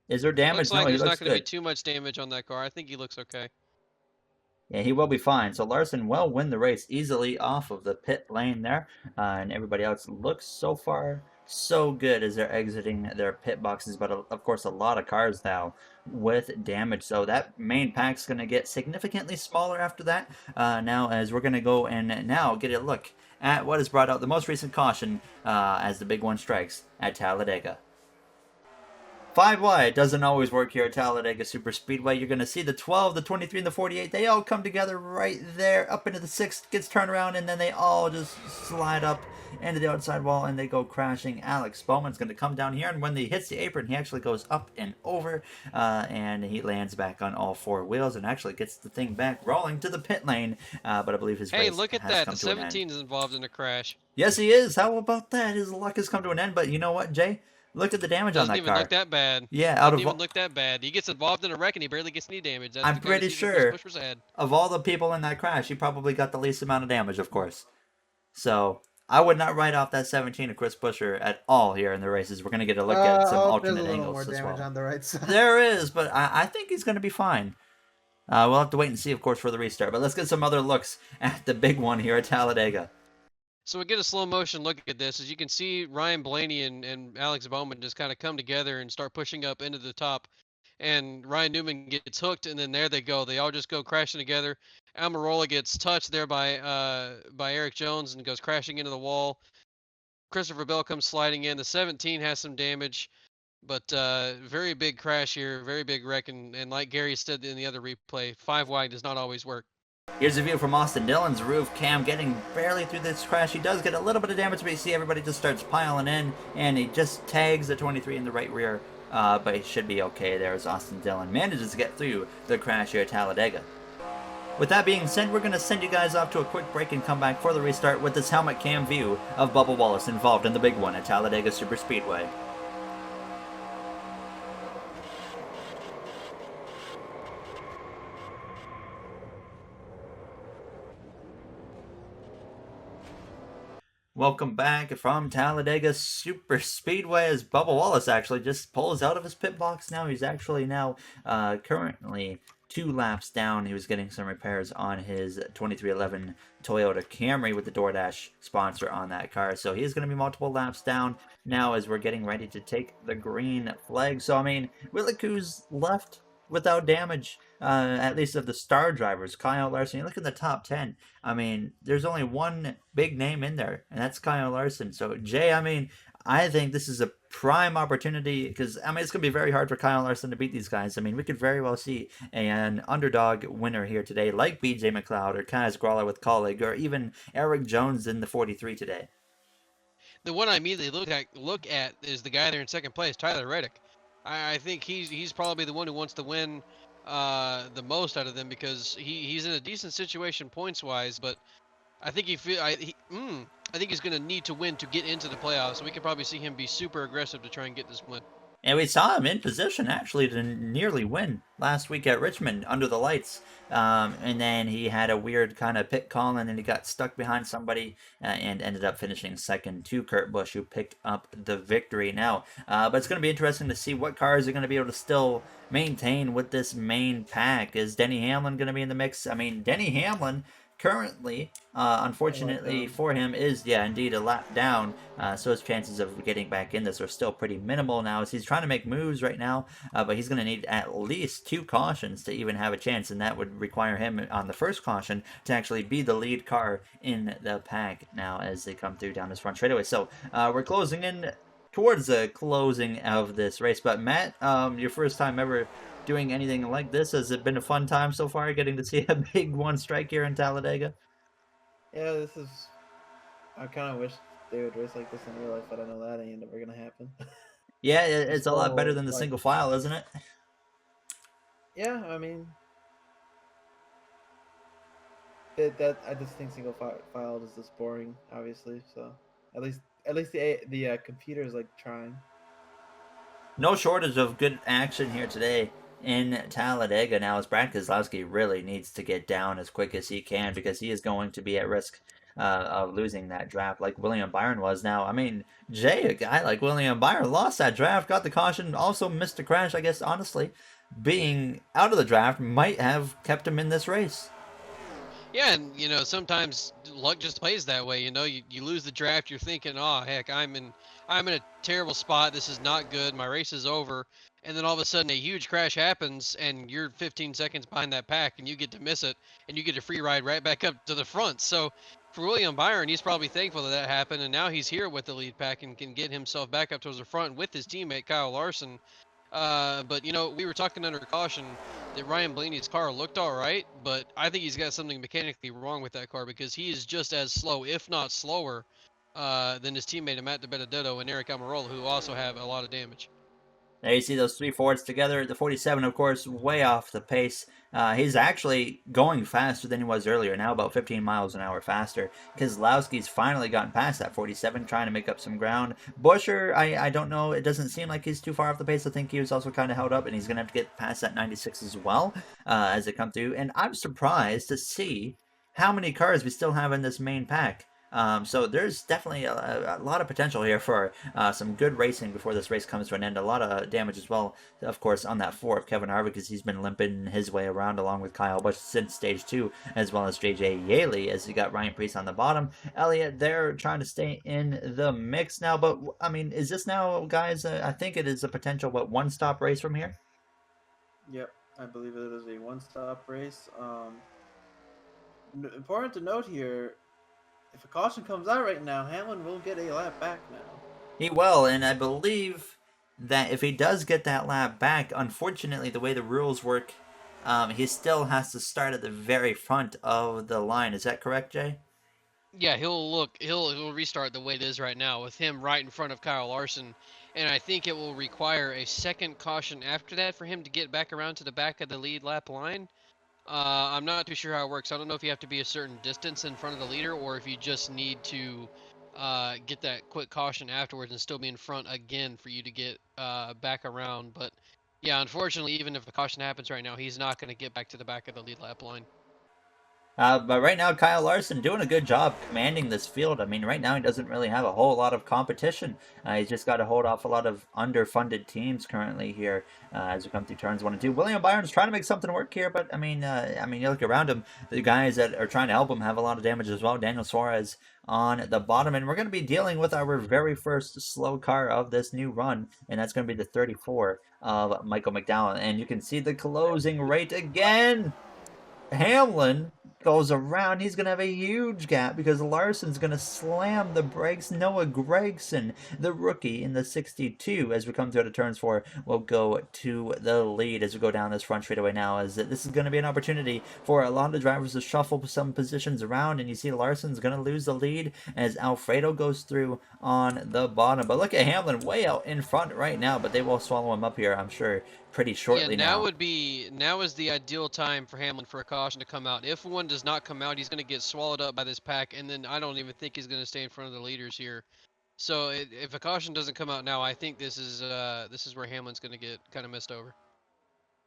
Is there damage? Looks like no, there's not going to be too much damage on that car. I think he looks okay. Yeah, he will be fine. So Larson will win the race easily off of the pit lane there. And everybody else looks so far so good as they're exiting their pit boxes. But of course, a lot of cars now with damage. So that main pack's going to get significantly smaller after that. Now, as we're going to go and now get a look at what has brought out the most recent caution as the big one strikes at Talladega. 5 wide doesn't always work here at Talladega Super Speedway. You're going to see the 12, the 23, and the 48. They all come together right there up into the 6th, gets turned around, and then they all just slide up into the outside wall and they go crashing. Alex Bowman's going to come down here, and when he hits the apron, he actually goes up and over, and he lands back on all 4 wheels and actually gets the thing back rolling to the pit lane. But I believe his Hey, race look at has that. come The to an end. 17 is involved in a crash. Yes, he is. How about that? His luck has come to an end. But you know what, Jay? Look at the damage on Doesn't that even car. look that bad. Yeah, Doesn't even look that bad. He gets involved in a wreck and he barely gets any damage. That's I'm because pretty he's in Chris sure Buescher's head. of all the people in that crash, he probably got the least amount of damage, of course. So I would not write off that 17 of Chris Buescher at all here in the races. We're going to get a look at some There's a alternate little angles more as damage well. on the right side. There is, but I think he's going to be fine. We'll have to wait and see, of course, for the restart. But let's get some other looks at the big one here at Talladega. So we get a slow motion look at this. As you can see, Ryan Blaney and Alex Bowman just kind of come together and start pushing up into the top. And Ryan Newman gets hooked, and then there they go. They all just go crashing together. Almirola gets touched there by Eric Jones and goes crashing into the wall. Christopher Bell comes sliding in. The 17 has some damage, but very big crash here, very big wreck. And like Gary said in the other replay, 5 wide does not always work. Here's a view from Austin Dillon's roof cam, getting barely through this crash. He does get a little bit of damage, but you see everybody just starts piling in, and he just tags the 23 in the right rear, but he should be okay there as Austin Dillon manages to get through the crash here at Talladega. With that being said, we're going to send you guys off to a quick break and come back for the restart with this helmet cam view of Bubba Wallace involved in the big one at Talladega Super Speedway. Welcome back from Talladega Super Speedway as Bubba Wallace actually just pulls out of his pit box now. He's actually now currently 2 laps down. He was getting some repairs on his 2311 Toyota Camry with the DoorDash sponsor on that car. So he's going to be multiple laps down now as we're getting ready to take the green flag. So, I mean, look who's left without damage, at least of the star drivers. Kyle Larson, you look at the top 10. I mean, there's only one big name in there, and that's Kyle Larson. So, Jay, I mean, I think this is a prime opportunity because, I mean, it's going to be very hard for Kyle Larson to beat these guys. I mean, we could very well see an underdog winner here today, like BJ McLeod or Kaz Gralla with Colleague, or even Eric Jones in the 43 today. The one I immediately look at is the guy there in second place, Tyler Reddick. I think he's probably the one who wants to win the most out of them because he's in a decent situation points wise, but I think I think he's going to need to win to get into the playoffs. So we could probably see him be super aggressive to try and get this win. And we saw him in position actually to nearly win last week at Richmond under the lights. And then he had a weird kind of pit call and then he got stuck behind somebody and ended up finishing second to Kurt Busch, who picked up the victory now. But it's going to be interesting to see what cars are going to be able to still maintain with this main pack. Is Denny Hamlin going to be in the mix? I mean, Denny Hamlin currently, unfortunately for him, is indeed a lap down. So his chances of getting back in this are still pretty minimal now as he's trying to make moves right now, but he's going to need at least 2 cautions to even have a chance, and that would require him on the first caution to actually be the lead car in the pack now as they come through down this front straightaway. So we're closing in towards the closing of this race, but Matt, your first time ever doing anything like this, has it been a fun time so far getting to see a big one strike here in Talladega? Yeah, this is. I kind of wish they would race like this in real life, but I know that ain't never gonna happen. Yeah, it's a lot better than the single file, isn't it? Yeah, I mean, I just think single file is just boring, obviously. So at least the computer is like trying. No shortage of good action here today in Talladega now as Brad Keselowski really needs to get down as quick as he can because he is going to be at risk of losing that draft like William Byron was. Now, I mean, Jay, a guy like William Byron, lost that draft, got the caution, also missed the crash. I guess, honestly, being out of the draft might have kept him in this race. Yeah, and sometimes luck just plays that way. You lose the draft, you're thinking, oh heck, I'm in a terrible spot. This is not good. My race is over. And then all of a sudden a huge crash happens and you're 15 seconds behind that pack and you get to miss it and you get a free ride right back up to the front. So for William Byron, he's probably thankful that happened, and now he's here with the lead pack and can get himself back up towards the front with his teammate Kyle Larson. But we were talking under caution that Ryan Blaney's car looked all right, but I think he's got something mechanically wrong with that car because he is just as slow, if not slower, than his teammate Matt DiBenedetto and Eric Almirola, who also have a lot of damage. There you see those three Fords together. The 47, of course, way off the pace. He's actually going faster than he was earlier, now about 15 miles an hour faster. Keselowski's finally gotten past that 47, trying to make up some ground. Buscher, I don't know. It doesn't seem like he's too far off the pace. I think he was also kind of held up, and he's going to have to get past that 96 as well as it comes through. And I'm surprised to see how many cars we still have in this main pack. So there's definitely a lot of potential here for some good racing before this race comes to an end. A lot of damage as well, of course, on that 4 of Kevin Harvick because he's been limping his way around along with Kyle Busch since stage 2, as well as JJ Yaley as you got Ryan Preece on the bottom. Elliott, they're trying to stay in the mix now, but I mean, is this now, guys? I think it is a potential, one-stop race from here? Yep, I believe it is a one-stop race. Important to note here, if a caution comes out right now, Hamlin will get a lap back now. He will, and I believe that if he does get that lap back, unfortunately, the way the rules work, he still has to start at the very front of the line. Is that correct, Jay? Yeah, he'll restart the way it is right now with him right in front of Kyle Larson, and I think it will require a second caution after that for him to get back around to the back of the lead lap line. I'm not too sure how it works. I don't know if you have to be a certain distance in front of the leader or if you just need to get that quick caution afterwards and still be in front again for you to get back around. But yeah, unfortunately, even if a caution happens right now, he's not going to get back to the back of the lead lap line. But right now, Kyle Larson doing a good job commanding this field. I mean, right now he doesn't really have a whole lot of competition. He's just got to hold off a lot of underfunded teams currently here as we come through turns 1 and 2. William Byron's trying to make something work here, but I mean, you look around him, the guys that are trying to help him have a lot of damage as well. Daniel Suarez on the bottom, and we're going to be dealing with our very first slow car of this new run, and that's going to be the 34 of Michael McDowell. And you can see the closing rate again. Hamlin goes around. He's going to have a huge gap because Larson's going to slam the brakes. Noah Gragson, the rookie in the 62, as we come to turns 4, will go to the lead as we go down this front straightaway now. As this is going to be an opportunity for a lot of drivers to shuffle some positions around, and you see Larson's going to lose the lead as Alfredo goes through on the bottom. But look at Hamlin way out in front right now, but they will swallow him up here, I'm sure, pretty shortly Yeah, now. now is the ideal time for Hamlin for a caution to come out. If one does not come out, he's going to get swallowed up by this pack, and then I don't even think he's going to stay in front of the leaders here. So if a caution doesn't come out now, I think this is where Hamlin's going to get kind of missed over.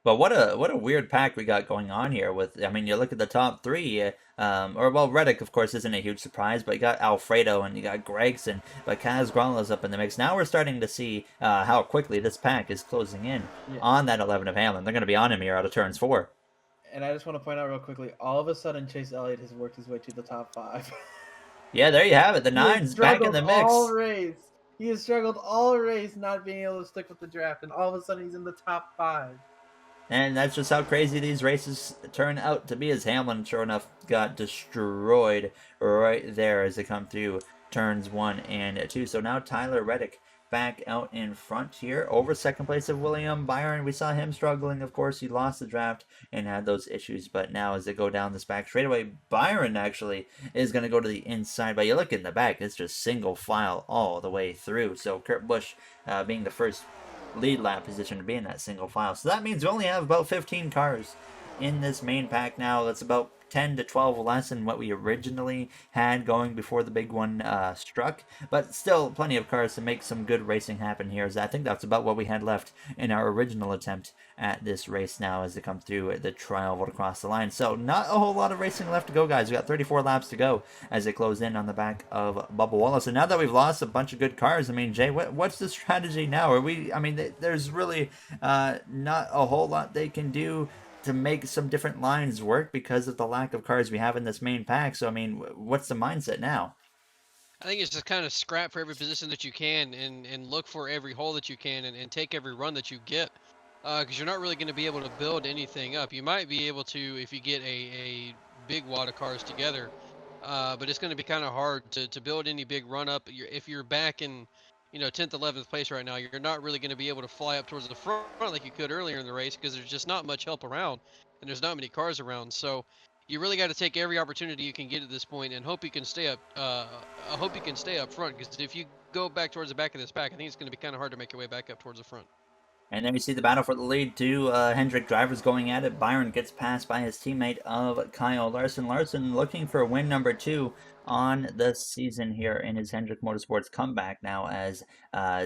But what a weird pack we got going on here. With I mean, you look at the top 3, Reddick of course isn't a huge surprise, but you got Alfredo and you got Gregson, but Kaz Grano's up in the mix. Now we're starting to see how quickly this pack is closing in on that 11 of Hamlin. They're going to be on him here out of turns 4. And I just want to point out real quickly, all of a sudden Chase Elliott has worked his way to the top 5. Yeah, there you have it. The He has nine's back in the mix. all race. He has struggled all race not being able to stick with the draft, and all of a sudden he's in the top 5. And that's just how crazy these races turn out to be, as Hamlin, sure enough, got destroyed right there as they come through turns 1 and 2. So now Tyler Reddick back out in front here over second place of William Byron. We saw him struggling, of course. He lost the draft and had those issues, but now as they go down this back straightaway, Byron actually is going to go to the inside. But you look in the back, it's just single file all the way through. So Kurt Busch being the first lead lap position to be in that single file. So that means we only have about 15 cars in this main pack now. That's about 10 to 12 less than what we originally had going before the big one struck, but still plenty of cars to make some good racing happen here. As I think that's about what we had left in our original attempt at this race now as they come through the trial vote across the line. So not a whole lot of racing left to go, guys. We got 34 laps to go as they close in on the back of Bubba Wallace. And now that we've lost a bunch of good cars, I mean, Jay, what's the strategy now? I mean, there's really not a whole lot they can do to make some different lines work because of the lack of cars we have in this main pack. So, I mean, what's the mindset now? I think it's just kind of scrap for every position that you can and look for every hole that you can and take every run that you get. Because you're not really going to be able to build anything up. You might be able to if you get a big wad of cars together, but it's going to be kind of hard to build any big run up if you're back in 10th, 11th place right now, you're not really going to be able to fly up towards the front like you could earlier in the race because there's just not much help around and there's not many cars around. So you really got to take every opportunity you can get at this point and hope you can stay up. I hope you can stay up front because if you go back towards the back of this pack, I think it's going to be kind of hard to make your way back up towards the front. And then we see the battle for the lead. Two Hendrick drivers going at it. Byron gets passed by his teammate of Kyle Larson. Larson looking for win number 2 on the season here in his Hendrick Motorsports comeback now, as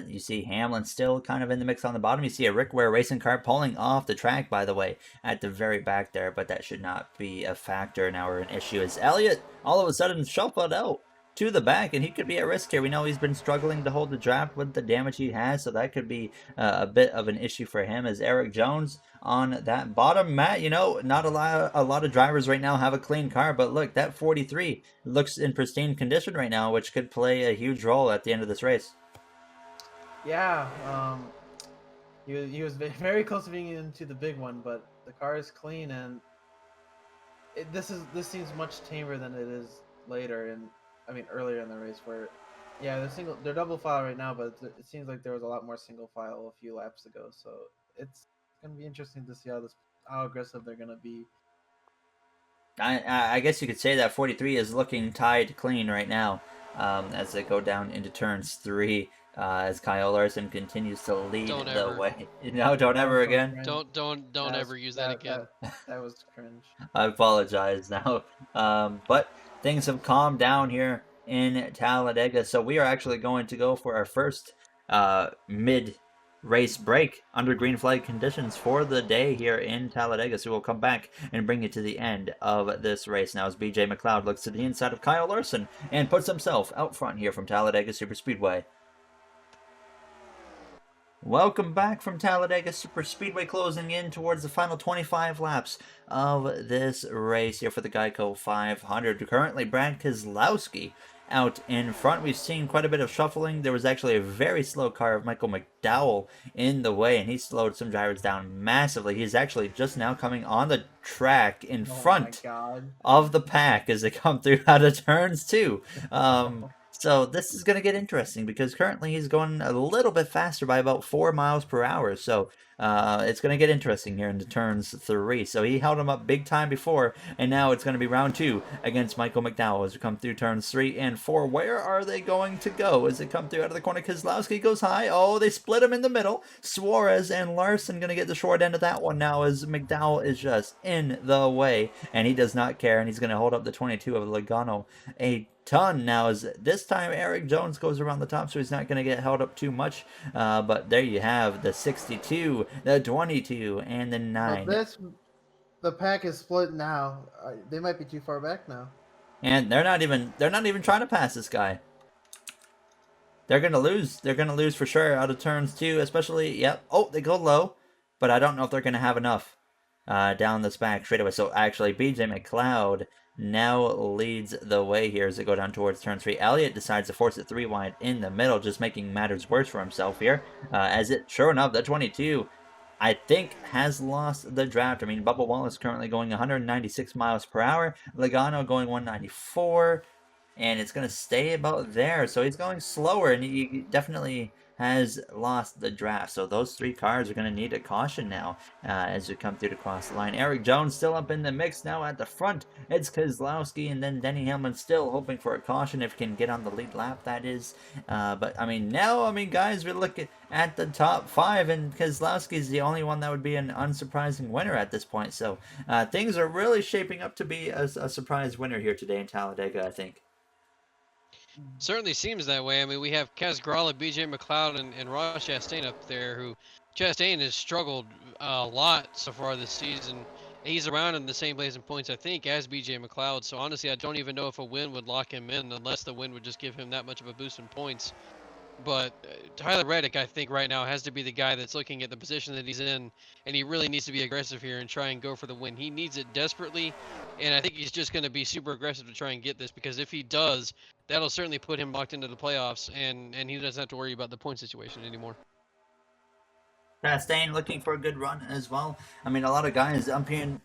you see Hamlin still kind of in the mix on the bottom. You see a Rick Ware racing car pulling off the track, by the way, at the very back there, but that should not be a factor now or an issue, as Elliott all of a sudden shuffled out to the back, and he could be at risk here. We know he's been struggling to hold the draft with the damage he has, so that could be a bit of an issue for him, as Eric Jones on that bottom. Matt, not a lot of drivers right now have a clean car, but look, that 43 looks in pristine condition right now, which could play a huge role at the end of this race. Yeah, he was very close to being into the big one, but the car is clean, and this seems much tamer than it is later, and earlier in the race, where they're double file right now, but it seems like there was a lot more single file a few laps ago. So it's gonna be interesting to see how aggressive they're gonna be. I guess you could say that 43 is looking tied clean right now, as they go down into turns 3. As Kyle Larson continues to lead the way. Don't ever again. Don't ever use that again. That was cringe. I apologize now. But things have calmed down here in Talladega, so we are actually going to go for our first mid-race break under green flag conditions for the day here in Talladega. So we'll come back and bring you to the end of this race. Now as BJ McLeod looks to the inside of Kyle Larson and puts himself out front here from Talladega Superspeedway. Welcome back from Talladega Superspeedway, closing in towards the final 25 laps of this race here for the Geico 500. Currently, Brad Keselowski out in front. We've seen quite a bit of shuffling. There was actually a very slow car of Michael McDowell in the way, and he slowed some drivers down massively. He's actually just now coming on the track in front of the pack as they come through out of turns 2. So this is going to get interesting because currently he's going a little bit faster by about 4 miles per hour. So it's going to get interesting here into turns 3. So he held him up big time before, and now it's going to be round 2 against Michael McDowell as we come through turns 3 and 4. Where are they going to go as they come through out of the corner? Keselowski goes high. Oh, they split him in the middle. Suarez and Larson going to get the short end of that one now as McDowell is just in the way, and he does not care, and he's going to hold up the 22 of Logano a ton. Now as this time Eric Jones goes around the top, so he's not going to get held up too much, but there you have the 62, the 22, and the 9. Well, the pack is split now. They might be too far back now, and they're not even trying to pass this guy. They're gonna lose for sure out of turns 2, especially. Yep. Oh, they go low, but I don't know if they're gonna have enough down this back straightaway. So actually BJ McLeod now leads the way here as they go down towards turn 3. Elliott decides to force it 3 wide in the middle, just making matters worse for himself here. As it, sure enough, the 22, I think, has lost the draft. Bubba Wallace currently going 196 miles per hour. Logano going 194. And it's going to stay about there. So he's going slower, and he definitely has lost the draft. So those 3 cars are going to need a caution now as we come through to cross the line. Eric Jones still up in the mix now at the front. It's Keselowski and then Denny Hamlin still hoping for a caution if he can get on the lead lap, that is. But now, guys, we're looking at the top 5, and Keselowski is the only one that would be an unsurprising winner at this point. So things are really shaping up to be a surprise winner here today in Talladega, I think. Certainly seems that way. We have Kaz Grala, BJ McLeod, and Ross Chastain up there, who Chastain has struggled a lot so far this season. He's around in the same place in points, I think, as BJ McLeod. So honestly, I don't even know if a win would lock him in unless the win would just give him that much of a boost in points. But Tyler Reddick, I think right now has to be the guy that's looking at the position that he's in, and he really needs to be aggressive here and try and go for the win. He needs it desperately, and I think he's just going to be super aggressive to try and get this, because if he does, that'll certainly put him locked into the playoffs, and he doesn't have to worry about the point situation anymore. Chastain looking for a good run as well. A lot of guys up in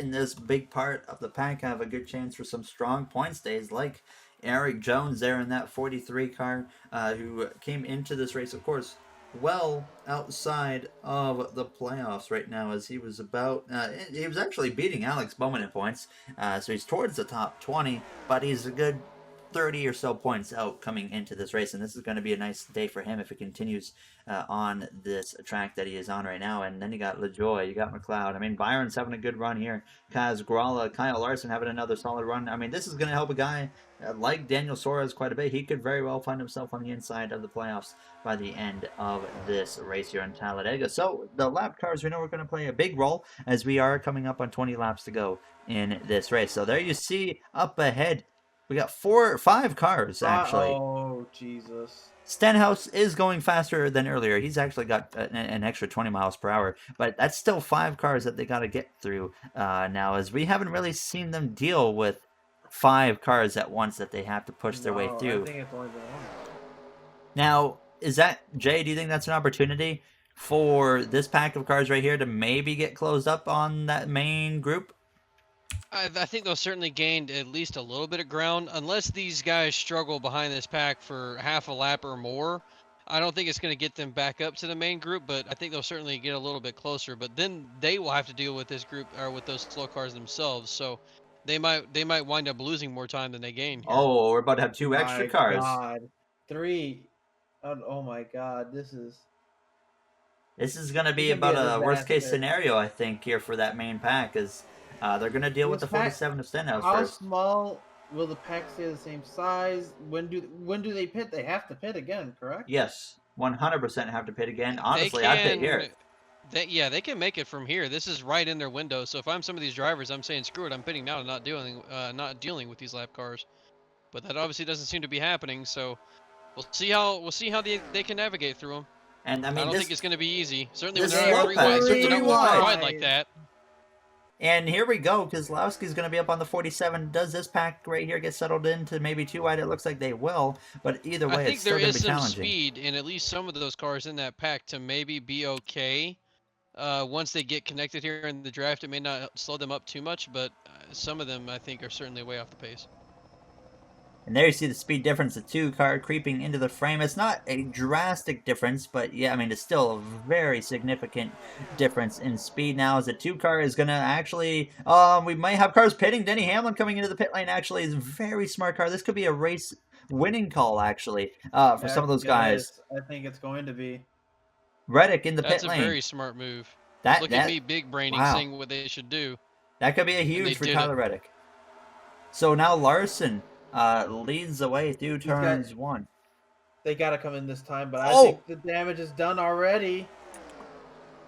this big part of the pack have a good chance for some strong points days, like Eric Jones there in that 43 car, who came into this race, of course, well outside of the playoffs right now, as he was he was actually beating Alex Bowman in points, so he's towards the top 20, but he's a good 30 or so points out coming into this race, and this is going to be a nice day for him if he continues on this track that he is on right now. And then you got LaJoy, you got McLeod. I mean, Byron's having a good run here. Kaz Grala, Kyle Larson having another solid run. I mean, this is going to help a guy like Daniel Suarez quite a bit. He could very well find himself on the inside of the playoffs by the end of this race here in Talladega. So the lap cars, we know, we're going to play a big role as we are coming up on 20 laps to go in this race. So there you see up ahead, we got 5 cars actually. Oh, Jesus. Stenhouse is going faster than earlier. He's actually got an extra 20 miles per hour, but that's still 5 cars that they got to get through now, as we haven't really seen them deal with 5 cars at once that they have to push their way through. I think it's only been one. Now, is that, Jay, do you think that's an opportunity for this pack of cars right here to maybe get closed up on that main group? I think they'll certainly gain at least a little bit of ground, unless these guys struggle behind this pack for half a lap or more. I don't think it's going to get them back up to the main group, but I think they'll certainly get a little bit closer. But then they will have to deal with this group or with those slow cars themselves. So they might wind up losing more time than they gain here. Oh, we're about to have 2 extra cars. God. 3. Oh my God, this is going to be about a worst case scenario, I think, here for that main pack, is they're going to deal with the 47 of Stenhouse first. How small will the pack stay the same size? When do they pit? They have to pit again, correct? Yes, 100% have to pit again. Honestly, I'd pit here. They can make it from here. This is right in their window. So if I'm some of these drivers, I'm saying screw it. I'm pitting now and not dealing with these lap cars. But that obviously doesn't seem to be happening. So we'll see how they can navigate through them. And I mean, I don't think it's going to be easy. Certainly when this they're on 3 wide. Certainly not wide like that. And here we go. Kozlowski's going to be up on the 47. Does this pack right here get settled into maybe 2 wide? It looks like they will. But either way, it's still going to be challenging. I think there is some speed in at least some of those cars in that pack to maybe be okay. Once they get connected here in the draft, it may not slow them up too much, but some of them, I think, are certainly way off the pace. And there you see the speed difference, the 2 car creeping into the frame. It's not a drastic difference, but yeah, I mean, it's still a very significant difference in speed now, as the 2 car is going to actually, we might have cars pitting. Denny Hamlin coming into the pit lane actually is a very smart car. This could be a race winning call, actually, for some of those guys. I think it's going to be. Reddick in the pit lane. That's a very smart move. Look at me big braining, saying what they should do. That could be a huge for Tyler Reddick. So now Larson leads the way through turns 1. They got to come in this time, but I think the damage is done already.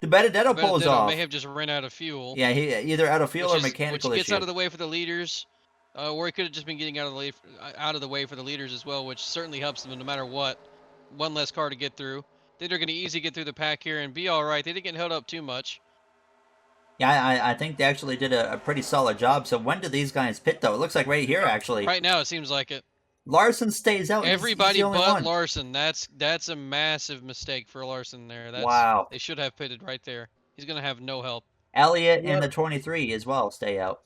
The Benedetto pulls off. May have just ran out of fuel. Yeah, he either out of fuel or mechanical which gets issue. Out of the way for the leaders, or he could have just been getting out of the way for the leaders as well, which certainly helps them no matter what. One less car to get through. They're going to easily get through the pack here and be all right. They didn't get held up too much. Yeah, I think they actually did a pretty solid job. So when do these guys pit, though? It looks like right here, actually. Right now, it seems like it. Larson stays out. Everybody he's but Larson. That's a massive mistake for Larson there. Wow. They should have pitted right there. He's going to have no help. Elliott in the 23 as well stay out.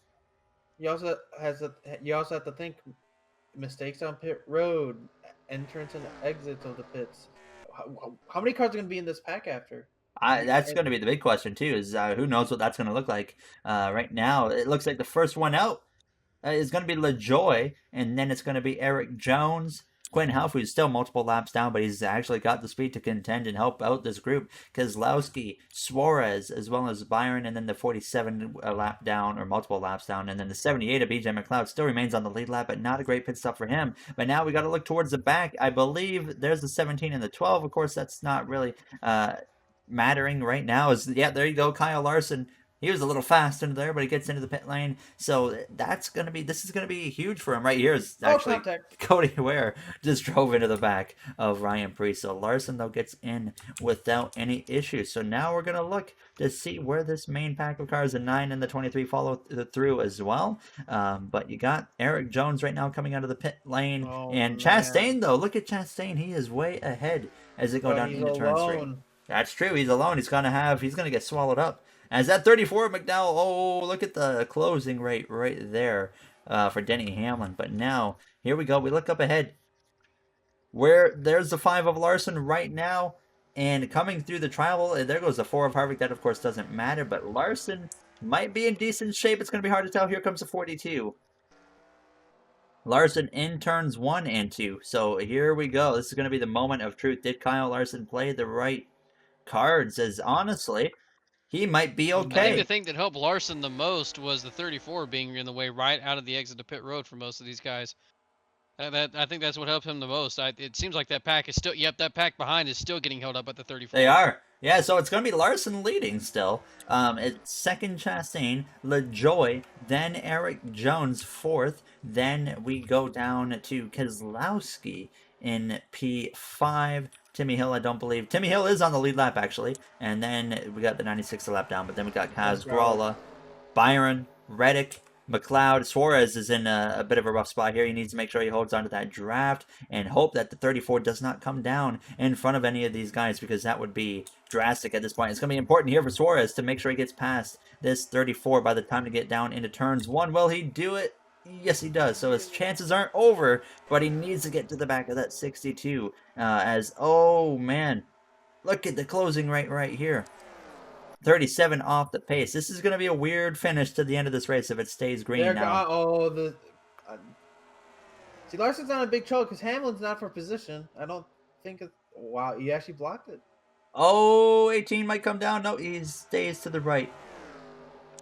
You also have to think mistakes on pit road, entrance and exits of the pits. How many cars are going to be in this pack after? That's going to be the big question, too, is who knows what that's going to look like. Right now, it looks like the first one out is going to be LaJoy, and then it's going to be Eric Jones. Quinn Houff, who's still multiple laps down, but he's actually got the speed to contend and help out this group. Kozlowski, Suarez, as well as Byron, and then the 47 lap down, or multiple laps down, and then the 78 of BJ McLeod still remains on the lead lap, but not a great pit stop for him. But now we got to look towards the back. I believe there's the 17 and the 12. Of course, that's not really mattering right now. There you go, Kyle Larson. He was a little fast into there, but he gets into the pit lane. So this is gonna be huge for him right here. Is actually Cody Ware just drove into the back of Ryan Preece. So Larson though gets in without any issues. So now we're gonna look to see where this main pack of cars, the 9 and the 23, follow through as well. But you got Eric Jones right now coming out of the pit lane, and Chastain though. Look at Chastain. He is way ahead as they go down into turn 3. That's true. He's alone. He's gonna get swallowed up. As that 34 McDowell, look at the closing rate right there. for Denny Hamlin. But now, here we go. We look up ahead. Where there's the 5 of Larson right now. And coming through the travel, there goes the 4 of Harvick. That, of course, doesn't matter. But Larson might be in decent shape. It's going to be hard to tell. Here comes the 42. Larson in turns 1 and 2. So here we go. This is going to be the moment of truth. Did Kyle Larson play the right cards? As honestly, he might be I think the okay. thing that helped Larson the most was the 34 being in the way right out of the exit to pit road for most of these guys. I think that's what helped him the most. It seems like that pack is still. Yep, that pack behind is still getting held up at the 34. They are. Yeah, so it's going to be Larson leading still. It's second Chastain, LaJoy, then Eric Jones fourth. Then we go down to Keselowski in P5. Timmy Hill, I don't believe. Timmy Hill is on the lead lap, actually. And then we got the 96th lap down. But then we got Kaz Gralla, Byron, Reddick, McLeod. Suarez is in a bit of a rough spot here. He needs to make sure he holds on to that draft and hope that the 34 does not come down in front of any of these guys, because that would be drastic at this point. It's going to be important here for Suarez to make sure he gets past this 34 by the time to get down into turns 1. Will he do it? Yes, he does. So his chances aren't over, but he needs to get to the back of that 62 oh, man. Look at the closing rate right here. 37 off the pace. This is going to be a weird finish to the end of this race if it stays green now. See, Larson's not a big trouble because Hamlin's not for position. I don't think it's... Wow, you actually blocked it. Oh, 18 might come down. No, he stays to the right.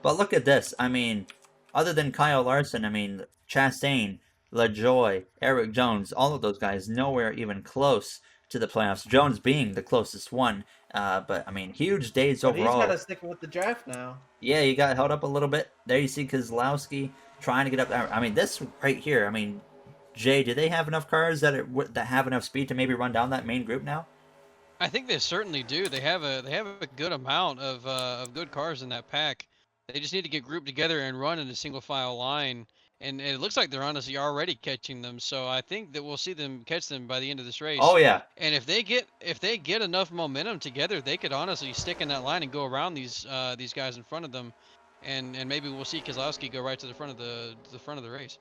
But look at this. I mean, other than Kyle Larson, I mean, Chastain, LaJoy, Eric Jones, all of those guys nowhere even close to the playoffs. Jones being the closest one. But, I mean, huge days But overall. he's got to stick with the draft now. Yeah, he got held up a little bit. There you see Keselowski trying to get up there. I mean, this right here, I mean, Jay, do they have enough cars that have enough speed to maybe run down that main group now? I think they certainly do. They have a good amount of good cars in that pack. They just need to get grouped together and run in a single file line. And it looks like they're honestly already catching them. So I think that we'll see them catch them by the end of this race. Oh yeah. And if they get enough momentum together, they could honestly stick in that line and go around these guys in front of them, and maybe we'll see Keselowski go right to the front of the race.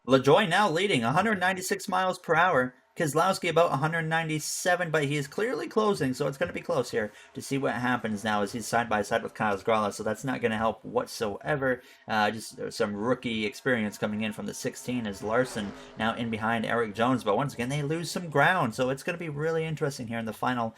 LaJoy now leading 196 miles per hour. Keselowski about 197, but he is clearly closing, so it's going to be close here to see what happens now as he's side by side with Kyle Gralla, so that's not going to help whatsoever. Just some rookie experience coming in from the 16 as Larson now in behind Eric Jones, but once again they lose some ground, so it's going to be really interesting here in the final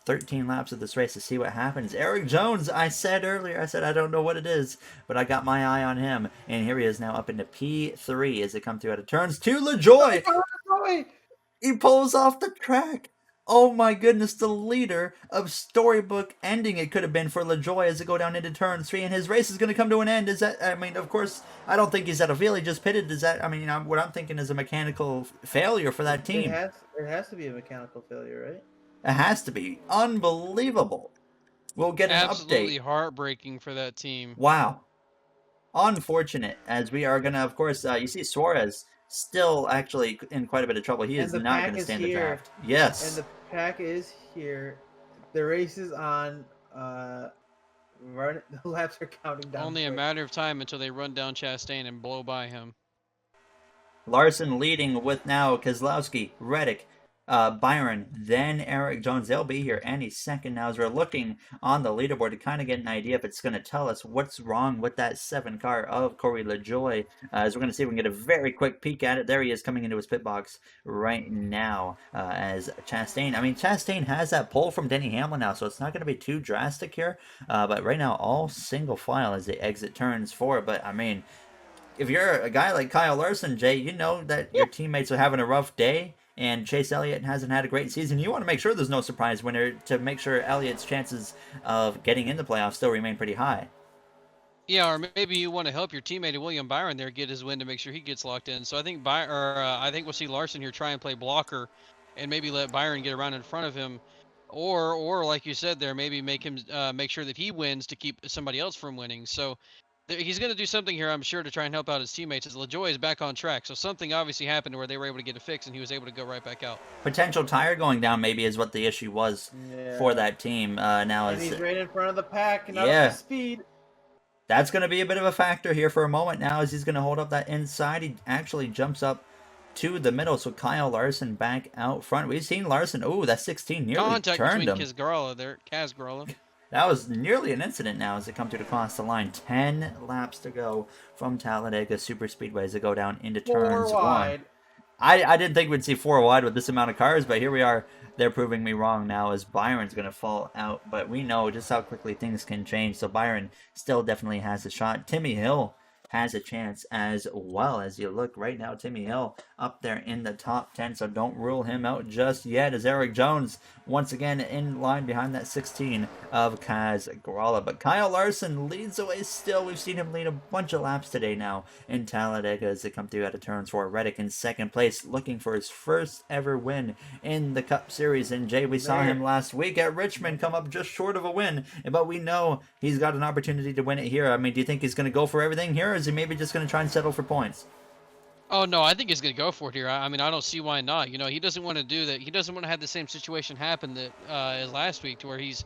13 laps of this race to see what happens. Eric Jones, I said earlier, I don't know what it is, but I got my eye on him, and here he is now up into P3 as they come through out of turns to LaJoy. He pulls off the track. Oh my goodness, the leader of storybook ending it could have been for LaJoy as they go down into turn 3, and his race is going to come to an end. Is that, I mean, of course, I don't think he's at a field. He just pitted. Is that, I mean, what I'm thinking is a mechanical failure for that team. It has to be a mechanical failure, right? It has to be. Unbelievable. We'll get an Absolutely update. Heartbreaking for that team. Wow. Unfortunate, as we are going to, of course, you see Suarez still actually in quite a bit of trouble. He is not going to stand the draft. Yes. And the pack is here. The race is on. The laps are counting down. Only a matter of time until they run down Chastain and blow by him. Larson leading with now Keselowski, Reddick, Byron, then Eric Jones. They'll be here any second now as we're looking on the leaderboard to kind of get an idea if it's going to tell us what's wrong with that 7 car of Corey LaJoy. As we're going to see if we can get a very quick peek at it. There he is coming into his pit box right now as Chastain. I mean, Chastain has that pull from Denny Hamlin now, so it's not going to be too drastic here. But right now, all single file as they exit turns 4. But I mean, if you're a guy like Kyle Larson, Jay, you know that your teammates are having a rough day, and Chase Elliott hasn't had a great season. You want to make sure there's no surprise winner to make sure Elliott's chances of getting in the playoffs still remain pretty high. Yeah, or maybe you want to help your teammate William Byron there get his win to make sure he gets locked in. So I think I think we'll see Larson here try and play blocker, and maybe let Byron get around in front of him, or like you said there, maybe make him make sure that he wins to keep somebody else from winning. So he's going to do something here, I'm sure, to try and help out his teammates. As LaJoy is back on track, so something obviously happened where they were able to get it fixed, and he was able to go right back out. Potential tire going down maybe is what the issue was for that team. Now and he's right in front of the pack and yeah. up to speed. That's going to be a bit of a factor here for a moment now as he's going to hold up that inside. He actually jumps up to the middle, so Kyle Larson back out front. We've seen Larson. Oh, that 16 nearly Contact turned between him. Kaz Gralla. That was nearly an incident now as they come to the cross the line. 10 laps to go from Talladega Super Speedway as they go down into turns 4 one. wide. I didn't think we'd see 4 wide with this amount of cars, but here we are. They're proving me wrong now as Byron's going to fall out. But we know just how quickly things can change. So Byron still definitely has a shot. Timmy Hill has a chance as well. As you look right now, Timmy Hill up there in the top 10. So don't rule him out just yet as Eric Jones once again in line behind that 16 of Kaz Gralla. But Kyle Larson leads away still. We've seen him lead a bunch of laps today now in Talladega as they come through out of turns for Reddick in second place, looking for his first ever win in the Cup Series. And Jay, we saw him last week at Richmond come up just short of a win, but we know he's got an opportunity to win it here. I mean, do you think he's going to go for everything here, or is he maybe just going to try and settle for points? Oh no, I think he's gonna go for it here. I mean, I don't see why not. You know, he doesn't want to do that. He doesn't want to have the same situation happen that as last week, to where he's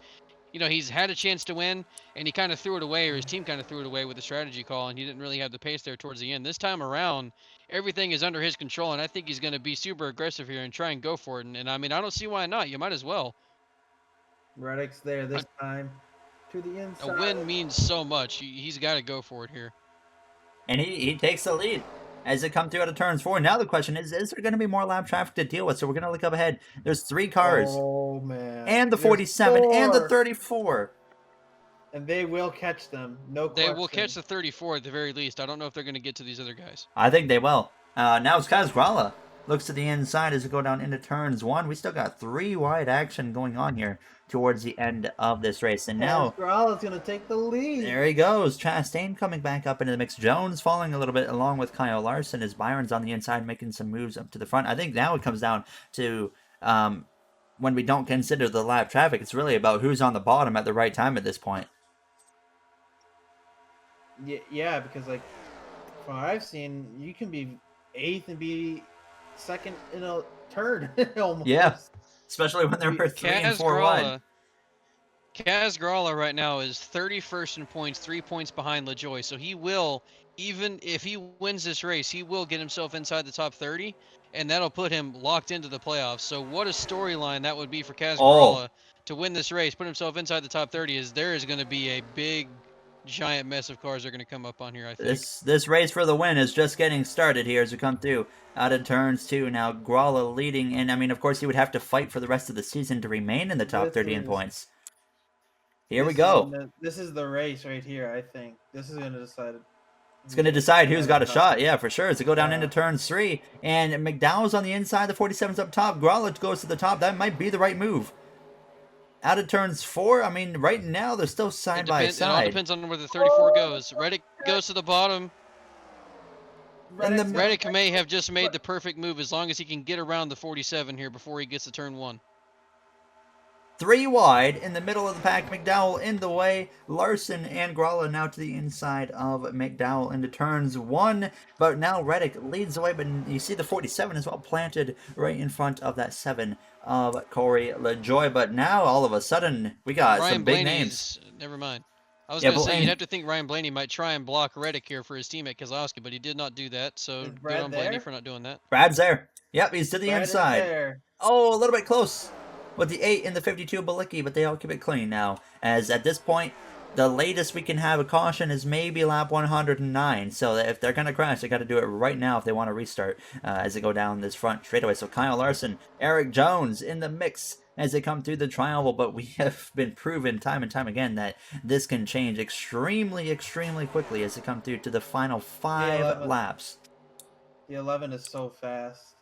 had a chance to win and he kind of threw it away, or his team kind of threw it away with the strategy call, and he didn't really have the pace there towards the end. This time around, everything is under his control, and I think he's going to be super aggressive here and try and go for it. And I mean, I don't see why not. You might as well. Reddick's there this time to the inside. A win means so much. He's got to go for it here. And he takes the lead as they come through out of turns 4. Now the question is there going to be more lap traffic to deal with? So we're going to look up ahead. There's 3 cars. Oh, man. And the 47 and the 34. And they will catch them. No question. They will catch the 34 at the very least. I don't know if they're going to get to these other guys. I think they will. Now it's Kaz Gralla. Looks to the inside as we go down into turns 1. We still got 3 wide action going on here towards the end of this race. And now Gralla's going to take the lead. There he goes. Chastain coming back up into the mix. Jones falling a little bit along with Kyle Larson as Byron's on the inside making some moves up to the front. I think now it comes down to when we don't consider the lap traffic, it's really about who's on the bottom at the right time at this point. Yeah, because like from what I've seen, you can be 8th and be 2nd in a turn almost. Yeah, especially when there were 3 and 4 wide. Kaz Gralla right now is 31st in points, 3 points behind LaJoy. So he will, even if he wins this race, he will get himself inside the top 30, and that'll put him locked into the playoffs. So what a storyline that would be for Kaz Gralla to win this race, put himself inside the top 30. There is going to be a big, giant mess of cars that are going to come up on here, I think. This race for the win is just getting started here as we come through out of turns 2. Now Gralla leading, and I mean, of course, he would have to fight for the rest of the season to remain in the top 30 in points. Here we go. This is the race right here, I think. This is going to decide it. It's going to decide who's got a shot. Yeah, for sure. As they go down into turns 3. And McDowell's on the inside. The 47's up top. Gralla goes to the top. That might be the right move. Out of turns 4, I mean, right now they're still side by side. It all depends on where the 34 goes. Reddick goes to the bottom. Reddick may have just made the perfect move as long as he can get around the 47 here before he gets to turn 1. 3 wide in the middle of the pack. McDowell in the way. Larson and Gralla now to the inside of McDowell into turns 1. But now Reddick leads the way. But you see the 47 as well planted right in front of that 7 of Corey LaJoy. But now all of a sudden we got some big names. Never mind. I was going to say, you'd have to think Ryan Blaney might try and block Reddick here for his teammate Keselowski, but he did not do that. So good on Blaney for not doing that. Brad's there. Yep, he's to the inside. Oh, a little bit close with the 8 and the 52 Balicki, but they all keep it clean now. As at this point, the latest we can have a caution is maybe lap 109. So if they're going to crash, they got to do it right now if they want to restart as they go down this front straightaway. So Kyle Larson, Eric Jones in the mix as they come through the triangle, but we have been proven time and time again that this can change extremely, extremely quickly as they come through to the final 5 laps. The 11 is so fast.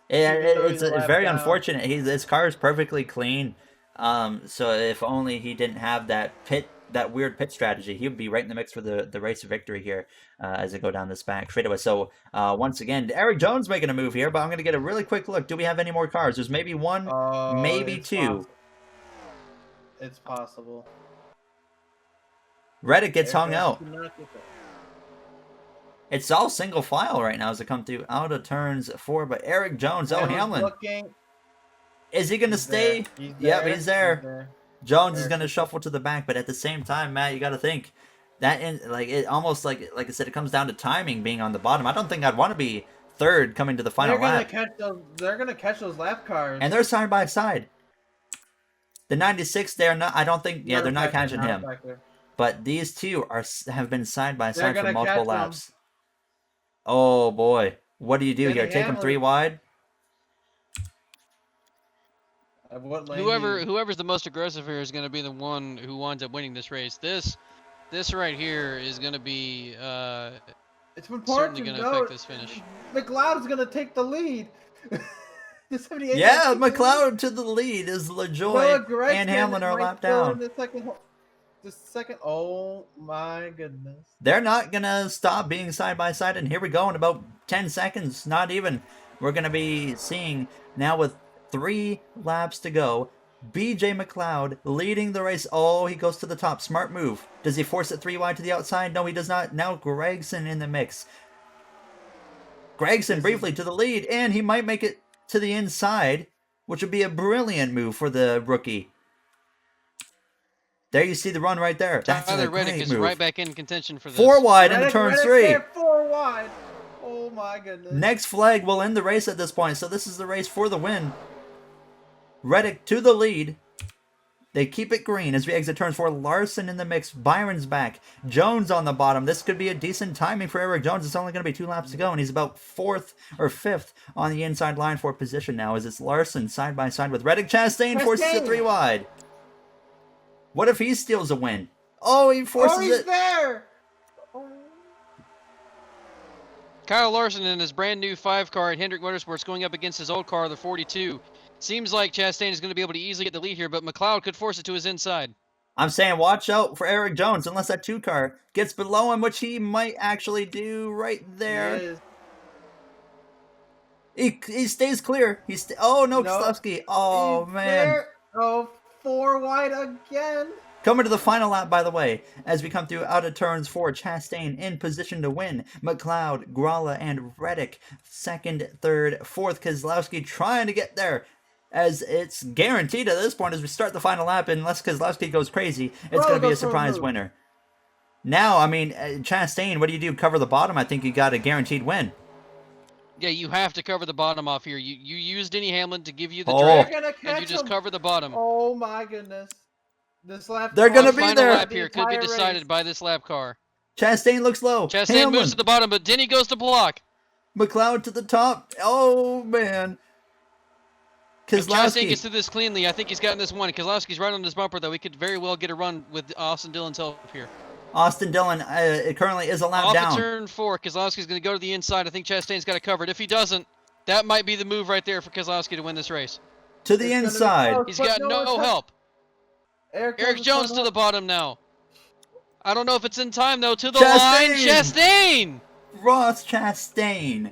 Yeah, it's very unfortunate. His car is perfectly clean. So if only he didn't have that weird pit strategy, he would be right in the mix for the race victory here as they go down this back straightaway. So once again, Eric Jones making a move here, but I'm going to get a really quick look. Do we have any more cars? There's maybe 1, maybe 2. It's possible. Reddick gets hung out. It's all single file right now as they come through out of turns 4, but Eric Jones, Hamlin. Is he going to stay? Yep, he's there. Jones is going to shuffle to the back, but at the same time, Matt, you got to think, That and like it almost like I said, it comes down to timing being on the bottom. I don't think I'd want to be third coming to the final lap. They're gonna catch those lap cars. And they're side by side. The 96, they're not. I don't think. Yeah, Not they're a not factor, catching not a him. factor. But these two have been side by They're side for gonna multiple catch them. laps. Oh boy, what do you do Denny here? Take them 3 Hamlin. wide? What lane do you... Whoever's the most aggressive here is going to be the one who winds up winning this race. This right here is going to be It's certainly important. going to No, affect this finish. McLeod's gonna take the lead. The 78 Yeah, McLeod to the lead as LaJoy and Hamlin are a lap down. The second. Oh my goodness. They're not going to stop being side by side. And here we go in about 10 seconds. Not even. We're going to be seeing now with 3 laps to go. BJ McLeod leading the race. Oh, he goes to the top. Smart move. Does he force it 3 wide to the outside? No, he does not. Now Gregson in the mix. Gregson briefly to the lead. And he might make it to the inside, which would be a brilliant move for the rookie. There you see the run right there. That's a Tyler great Reddick is move. right back in contention for this. 4 wide into turn 3. 4 wide. Oh my goodness. Next flag will end the race at this point. So this is the race for the win. Reddick to the lead. They keep it green as we exit turn 4. Larson in the mix. Byron's back. Jones on the bottom. This could be a decent timing for Eric Jones. It's only going to be 2 laps to go, and he's about 4th or 5th on the inside line for position now as it's Larson side by side with Reddick. Chastain forces it 3 wide. What if he steals a win? Oh, he forces he's it. there. Kyle Larson in his brand new 5 car at Hendrick Motorsports going up against his old car, the 42. Seems like Chastain is going to be able to easily get the lead here, but McLeod could force it to his inside. I'm saying watch out for Eric Jones unless that 2 car gets below him, which he might actually do right there. He stays clear. Oh no, Keselowski. Oh man. There. Oh, 4 wide again. Coming to the final lap, by the way, as we come through out of turns 4, Chastain in position to win. McLeod, Gralla, and Reddick, 2nd, 3rd, 4th. Keselowski trying to get there, as it's guaranteed at this point as we start the final lap. Unless Keselowski goes crazy, it's going to be a surprise winner. Now, I mean, Chastain, what do you do? Cover the bottom? I think you got a guaranteed win. Yeah, you have to cover the bottom off here. You used Denny Hamlin to give you the drag, and you just cover the bottom. Oh my goodness. This lap. They're going to be final there. Lap here could be decided by this lap car. Chastain looks low. Chastain Hamlin moves to the bottom, but Denny goes to block. McLeod to the top. Oh man. If Chastain gets through this cleanly, I think he's gotten this one. Keselowski's right on this bumper, though. We could very well get a run with Austin Dillon's help here. Austin Dillon it currently is a lap down. Off of turn 4, Keselowski's going to go to the inside. I think Chastain's got it covered. If he doesn't, that might be the move right there for Keselowski to win this race. To the inside. He's got no help. Eric Jones to the bottom now. I don't know if it's in time, though. To the line, Chastain! Ross Chastain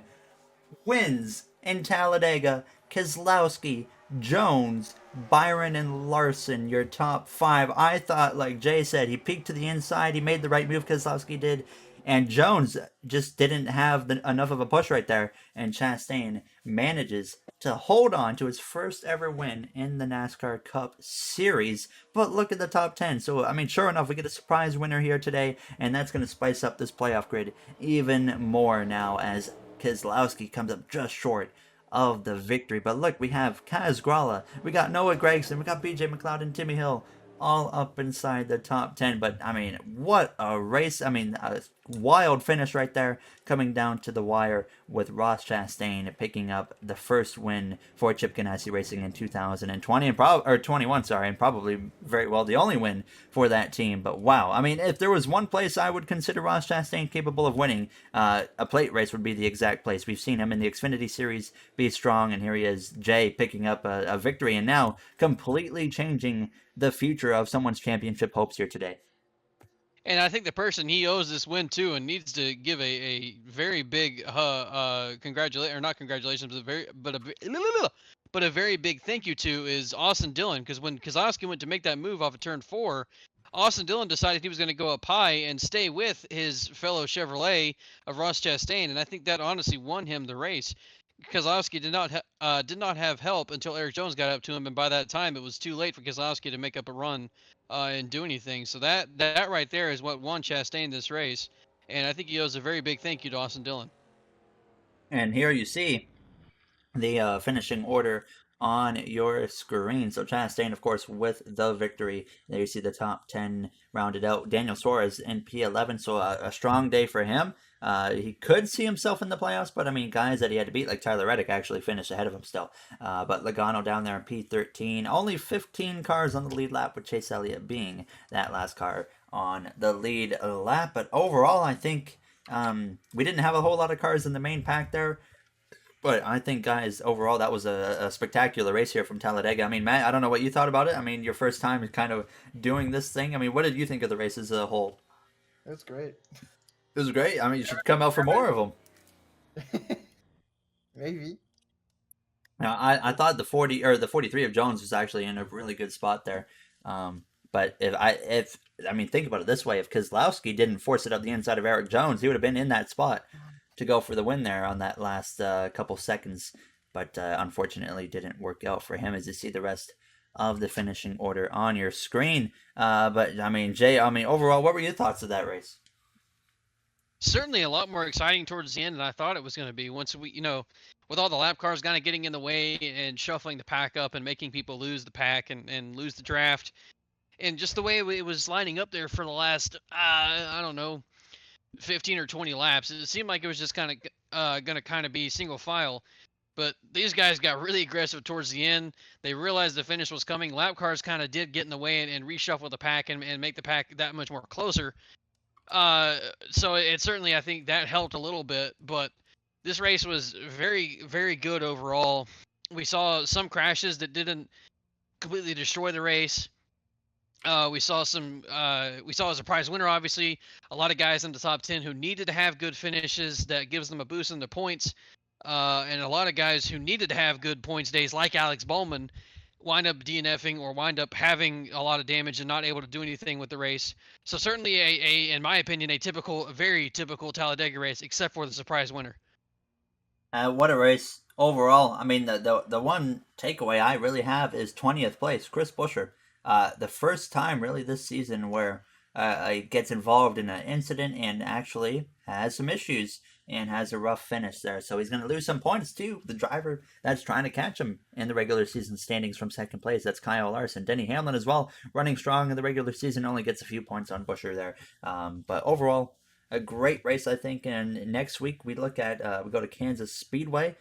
wins in Talladega. Keselowski, Jones, Byron, and Larson, your top 5. I thought, like Jay said, he peeked to the inside. He made the right move, Keselowski did. And Jones just didn't have enough of a push right there. And Chastain manages to hold on to his first ever win in the NASCAR Cup Series. But look at the top 10. So, I mean, sure enough, we get a surprise winner here today. And that's going to spice up this playoff grid even more now as Keselowski comes up just short of the victory. But look, we have Kaz Gralla, we got Noah Gragson, we got BJ McLeod and Timmy Hill all up inside the top 10. But I mean, what a race. I mean, a wild finish right there, coming down to the wire with Ross Chastain picking up the first win for Chip Ganassi Racing in 2020 or 21, sorry, and probably very well the only win for that team. But wow, I mean, if there was one place I would consider Ross Chastain capable of winning, a plate race would be the exact place. We've seen him in the Xfinity Series be strong, and here he is, Jay, picking up a victory and now completely changing the future of someone's championship hopes here today. And I think the person he owes this win to and needs to give a very big congratulations, or not congratulations, but a very big thank you to is Austin Dillon, because when Keselowski went to make that move off of turn 4, Austin Dillon decided he was going to go up high and stay with his fellow Chevrolet of Ross Chastain, and I think that honestly won him the race. Keselowski did not have help until Eric Jones got up to him, and by that time it was too late for Keselowski to make up a run and do anything. So that right there is what won Chastain this race, and I think he owes a very big thank you to Austin Dillon. And here you see the finishing order on your screen. So Chastain, of course, with the victory. There you see the top 10 rounded out. Daniel Suarez in P11, so a strong day for him. He could see himself in the playoffs, but I mean, guys that he had to beat, like Tyler Reddick, actually finished ahead of him still. But Logano down there in P13. Only 15 cars on the lead lap, with Chase Elliott being that last car on the lead lap. But overall, I think we didn't have a whole lot of cars in the main pack there. But I think, guys, overall, that was a spectacular race here from Talladega. I mean, Matt, I don't know what you thought about it. I mean, your first time kind of doing this thing. I mean, what did you think of the race as a whole? That's great. It was great. I mean, you should come out for more of them. Maybe. Now, I thought the 40 or the 43 of Jones was actually in a really good spot there. But if I mean, think about it this way: if Keselowski didn't force it up the inside of Eric Jones, he would have been in that spot to go for the win there on that last couple seconds. But unfortunately, didn't work out for him. As you see the rest of the finishing order on your screen. But I mean, Jay, I mean, overall, what were your thoughts of that race? Certainly a lot more exciting towards the end than I thought it was going to be. Once we, with all the lap cars kind of getting in the way and shuffling the pack up and making people lose the pack and lose the draft, and just the way it was lining up there for the last, I don't know, 15 or 20 laps, it seemed like it was just kind of going to kind of be single file. But these guys got really aggressive towards the end. They realized the finish was coming. Lap cars kind of did get in the way and reshuffle the pack and make the pack that much more closer. So it certainly, I think that helped a little bit, but this race was very, very good overall. We saw some crashes that didn't completely destroy the race. We saw a surprise winner, obviously. A lot of guys in the top 10 who needed to have good finishes that gives them a boost in the points. And a lot of guys who needed to have good points days, like Alex Bowman, wind up DNFing or wind up having a lot of damage and not able to do anything with the race. So certainly in my opinion, a very typical Talladega race, except for the surprise winner. What a race overall. I mean, the one takeaway I really have is 20th place, Chris Buescher. The first time really this season where he gets involved in an incident and actually has some issues and has a rough finish there. So he's going to lose some points too. The driver that's trying to catch him in the regular season standings from second place, that's Kyle Larson. Denny Hamlin as well, running strong in the regular season, only gets a few points on Buescher there. But overall, a great race, I think. And next week we look at we go to Kansas Speedway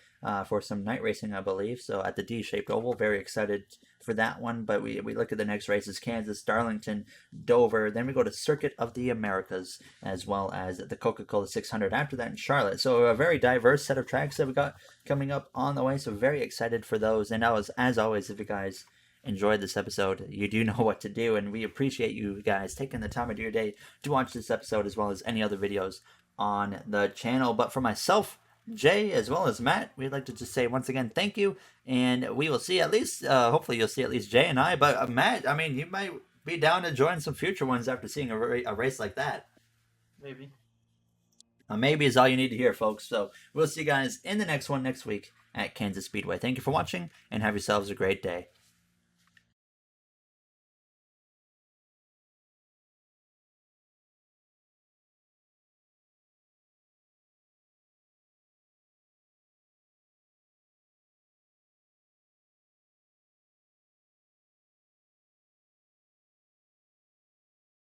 for some night racing, I believe. So at the D-shaped oval, very excited for that one. But we look at the next races: Kansas, Darlington, Dover. Then we go to Circuit of the Americas, as well as the Coca-Cola 600. After that in Charlotte. So a very diverse set of tracks that we got coming up on the way. So very excited for those. And as always, if you guys enjoyed this episode, you do know what to do, and we appreciate you guys taking the time of your day to watch this episode as well as any other videos on the channel. But for myself, Jay, as well as Matt, we'd like to just say once again thank you, and we will see at least hopefully you'll see at least Jay and I, but Matt, I mean, you might be down to join some future ones after seeing a race like that. Maybe. Maybe is all you need to hear, folks. So we'll see you guys in the next one next week at Kansas Speedway. Thank you for watching, and have yourselves a great day.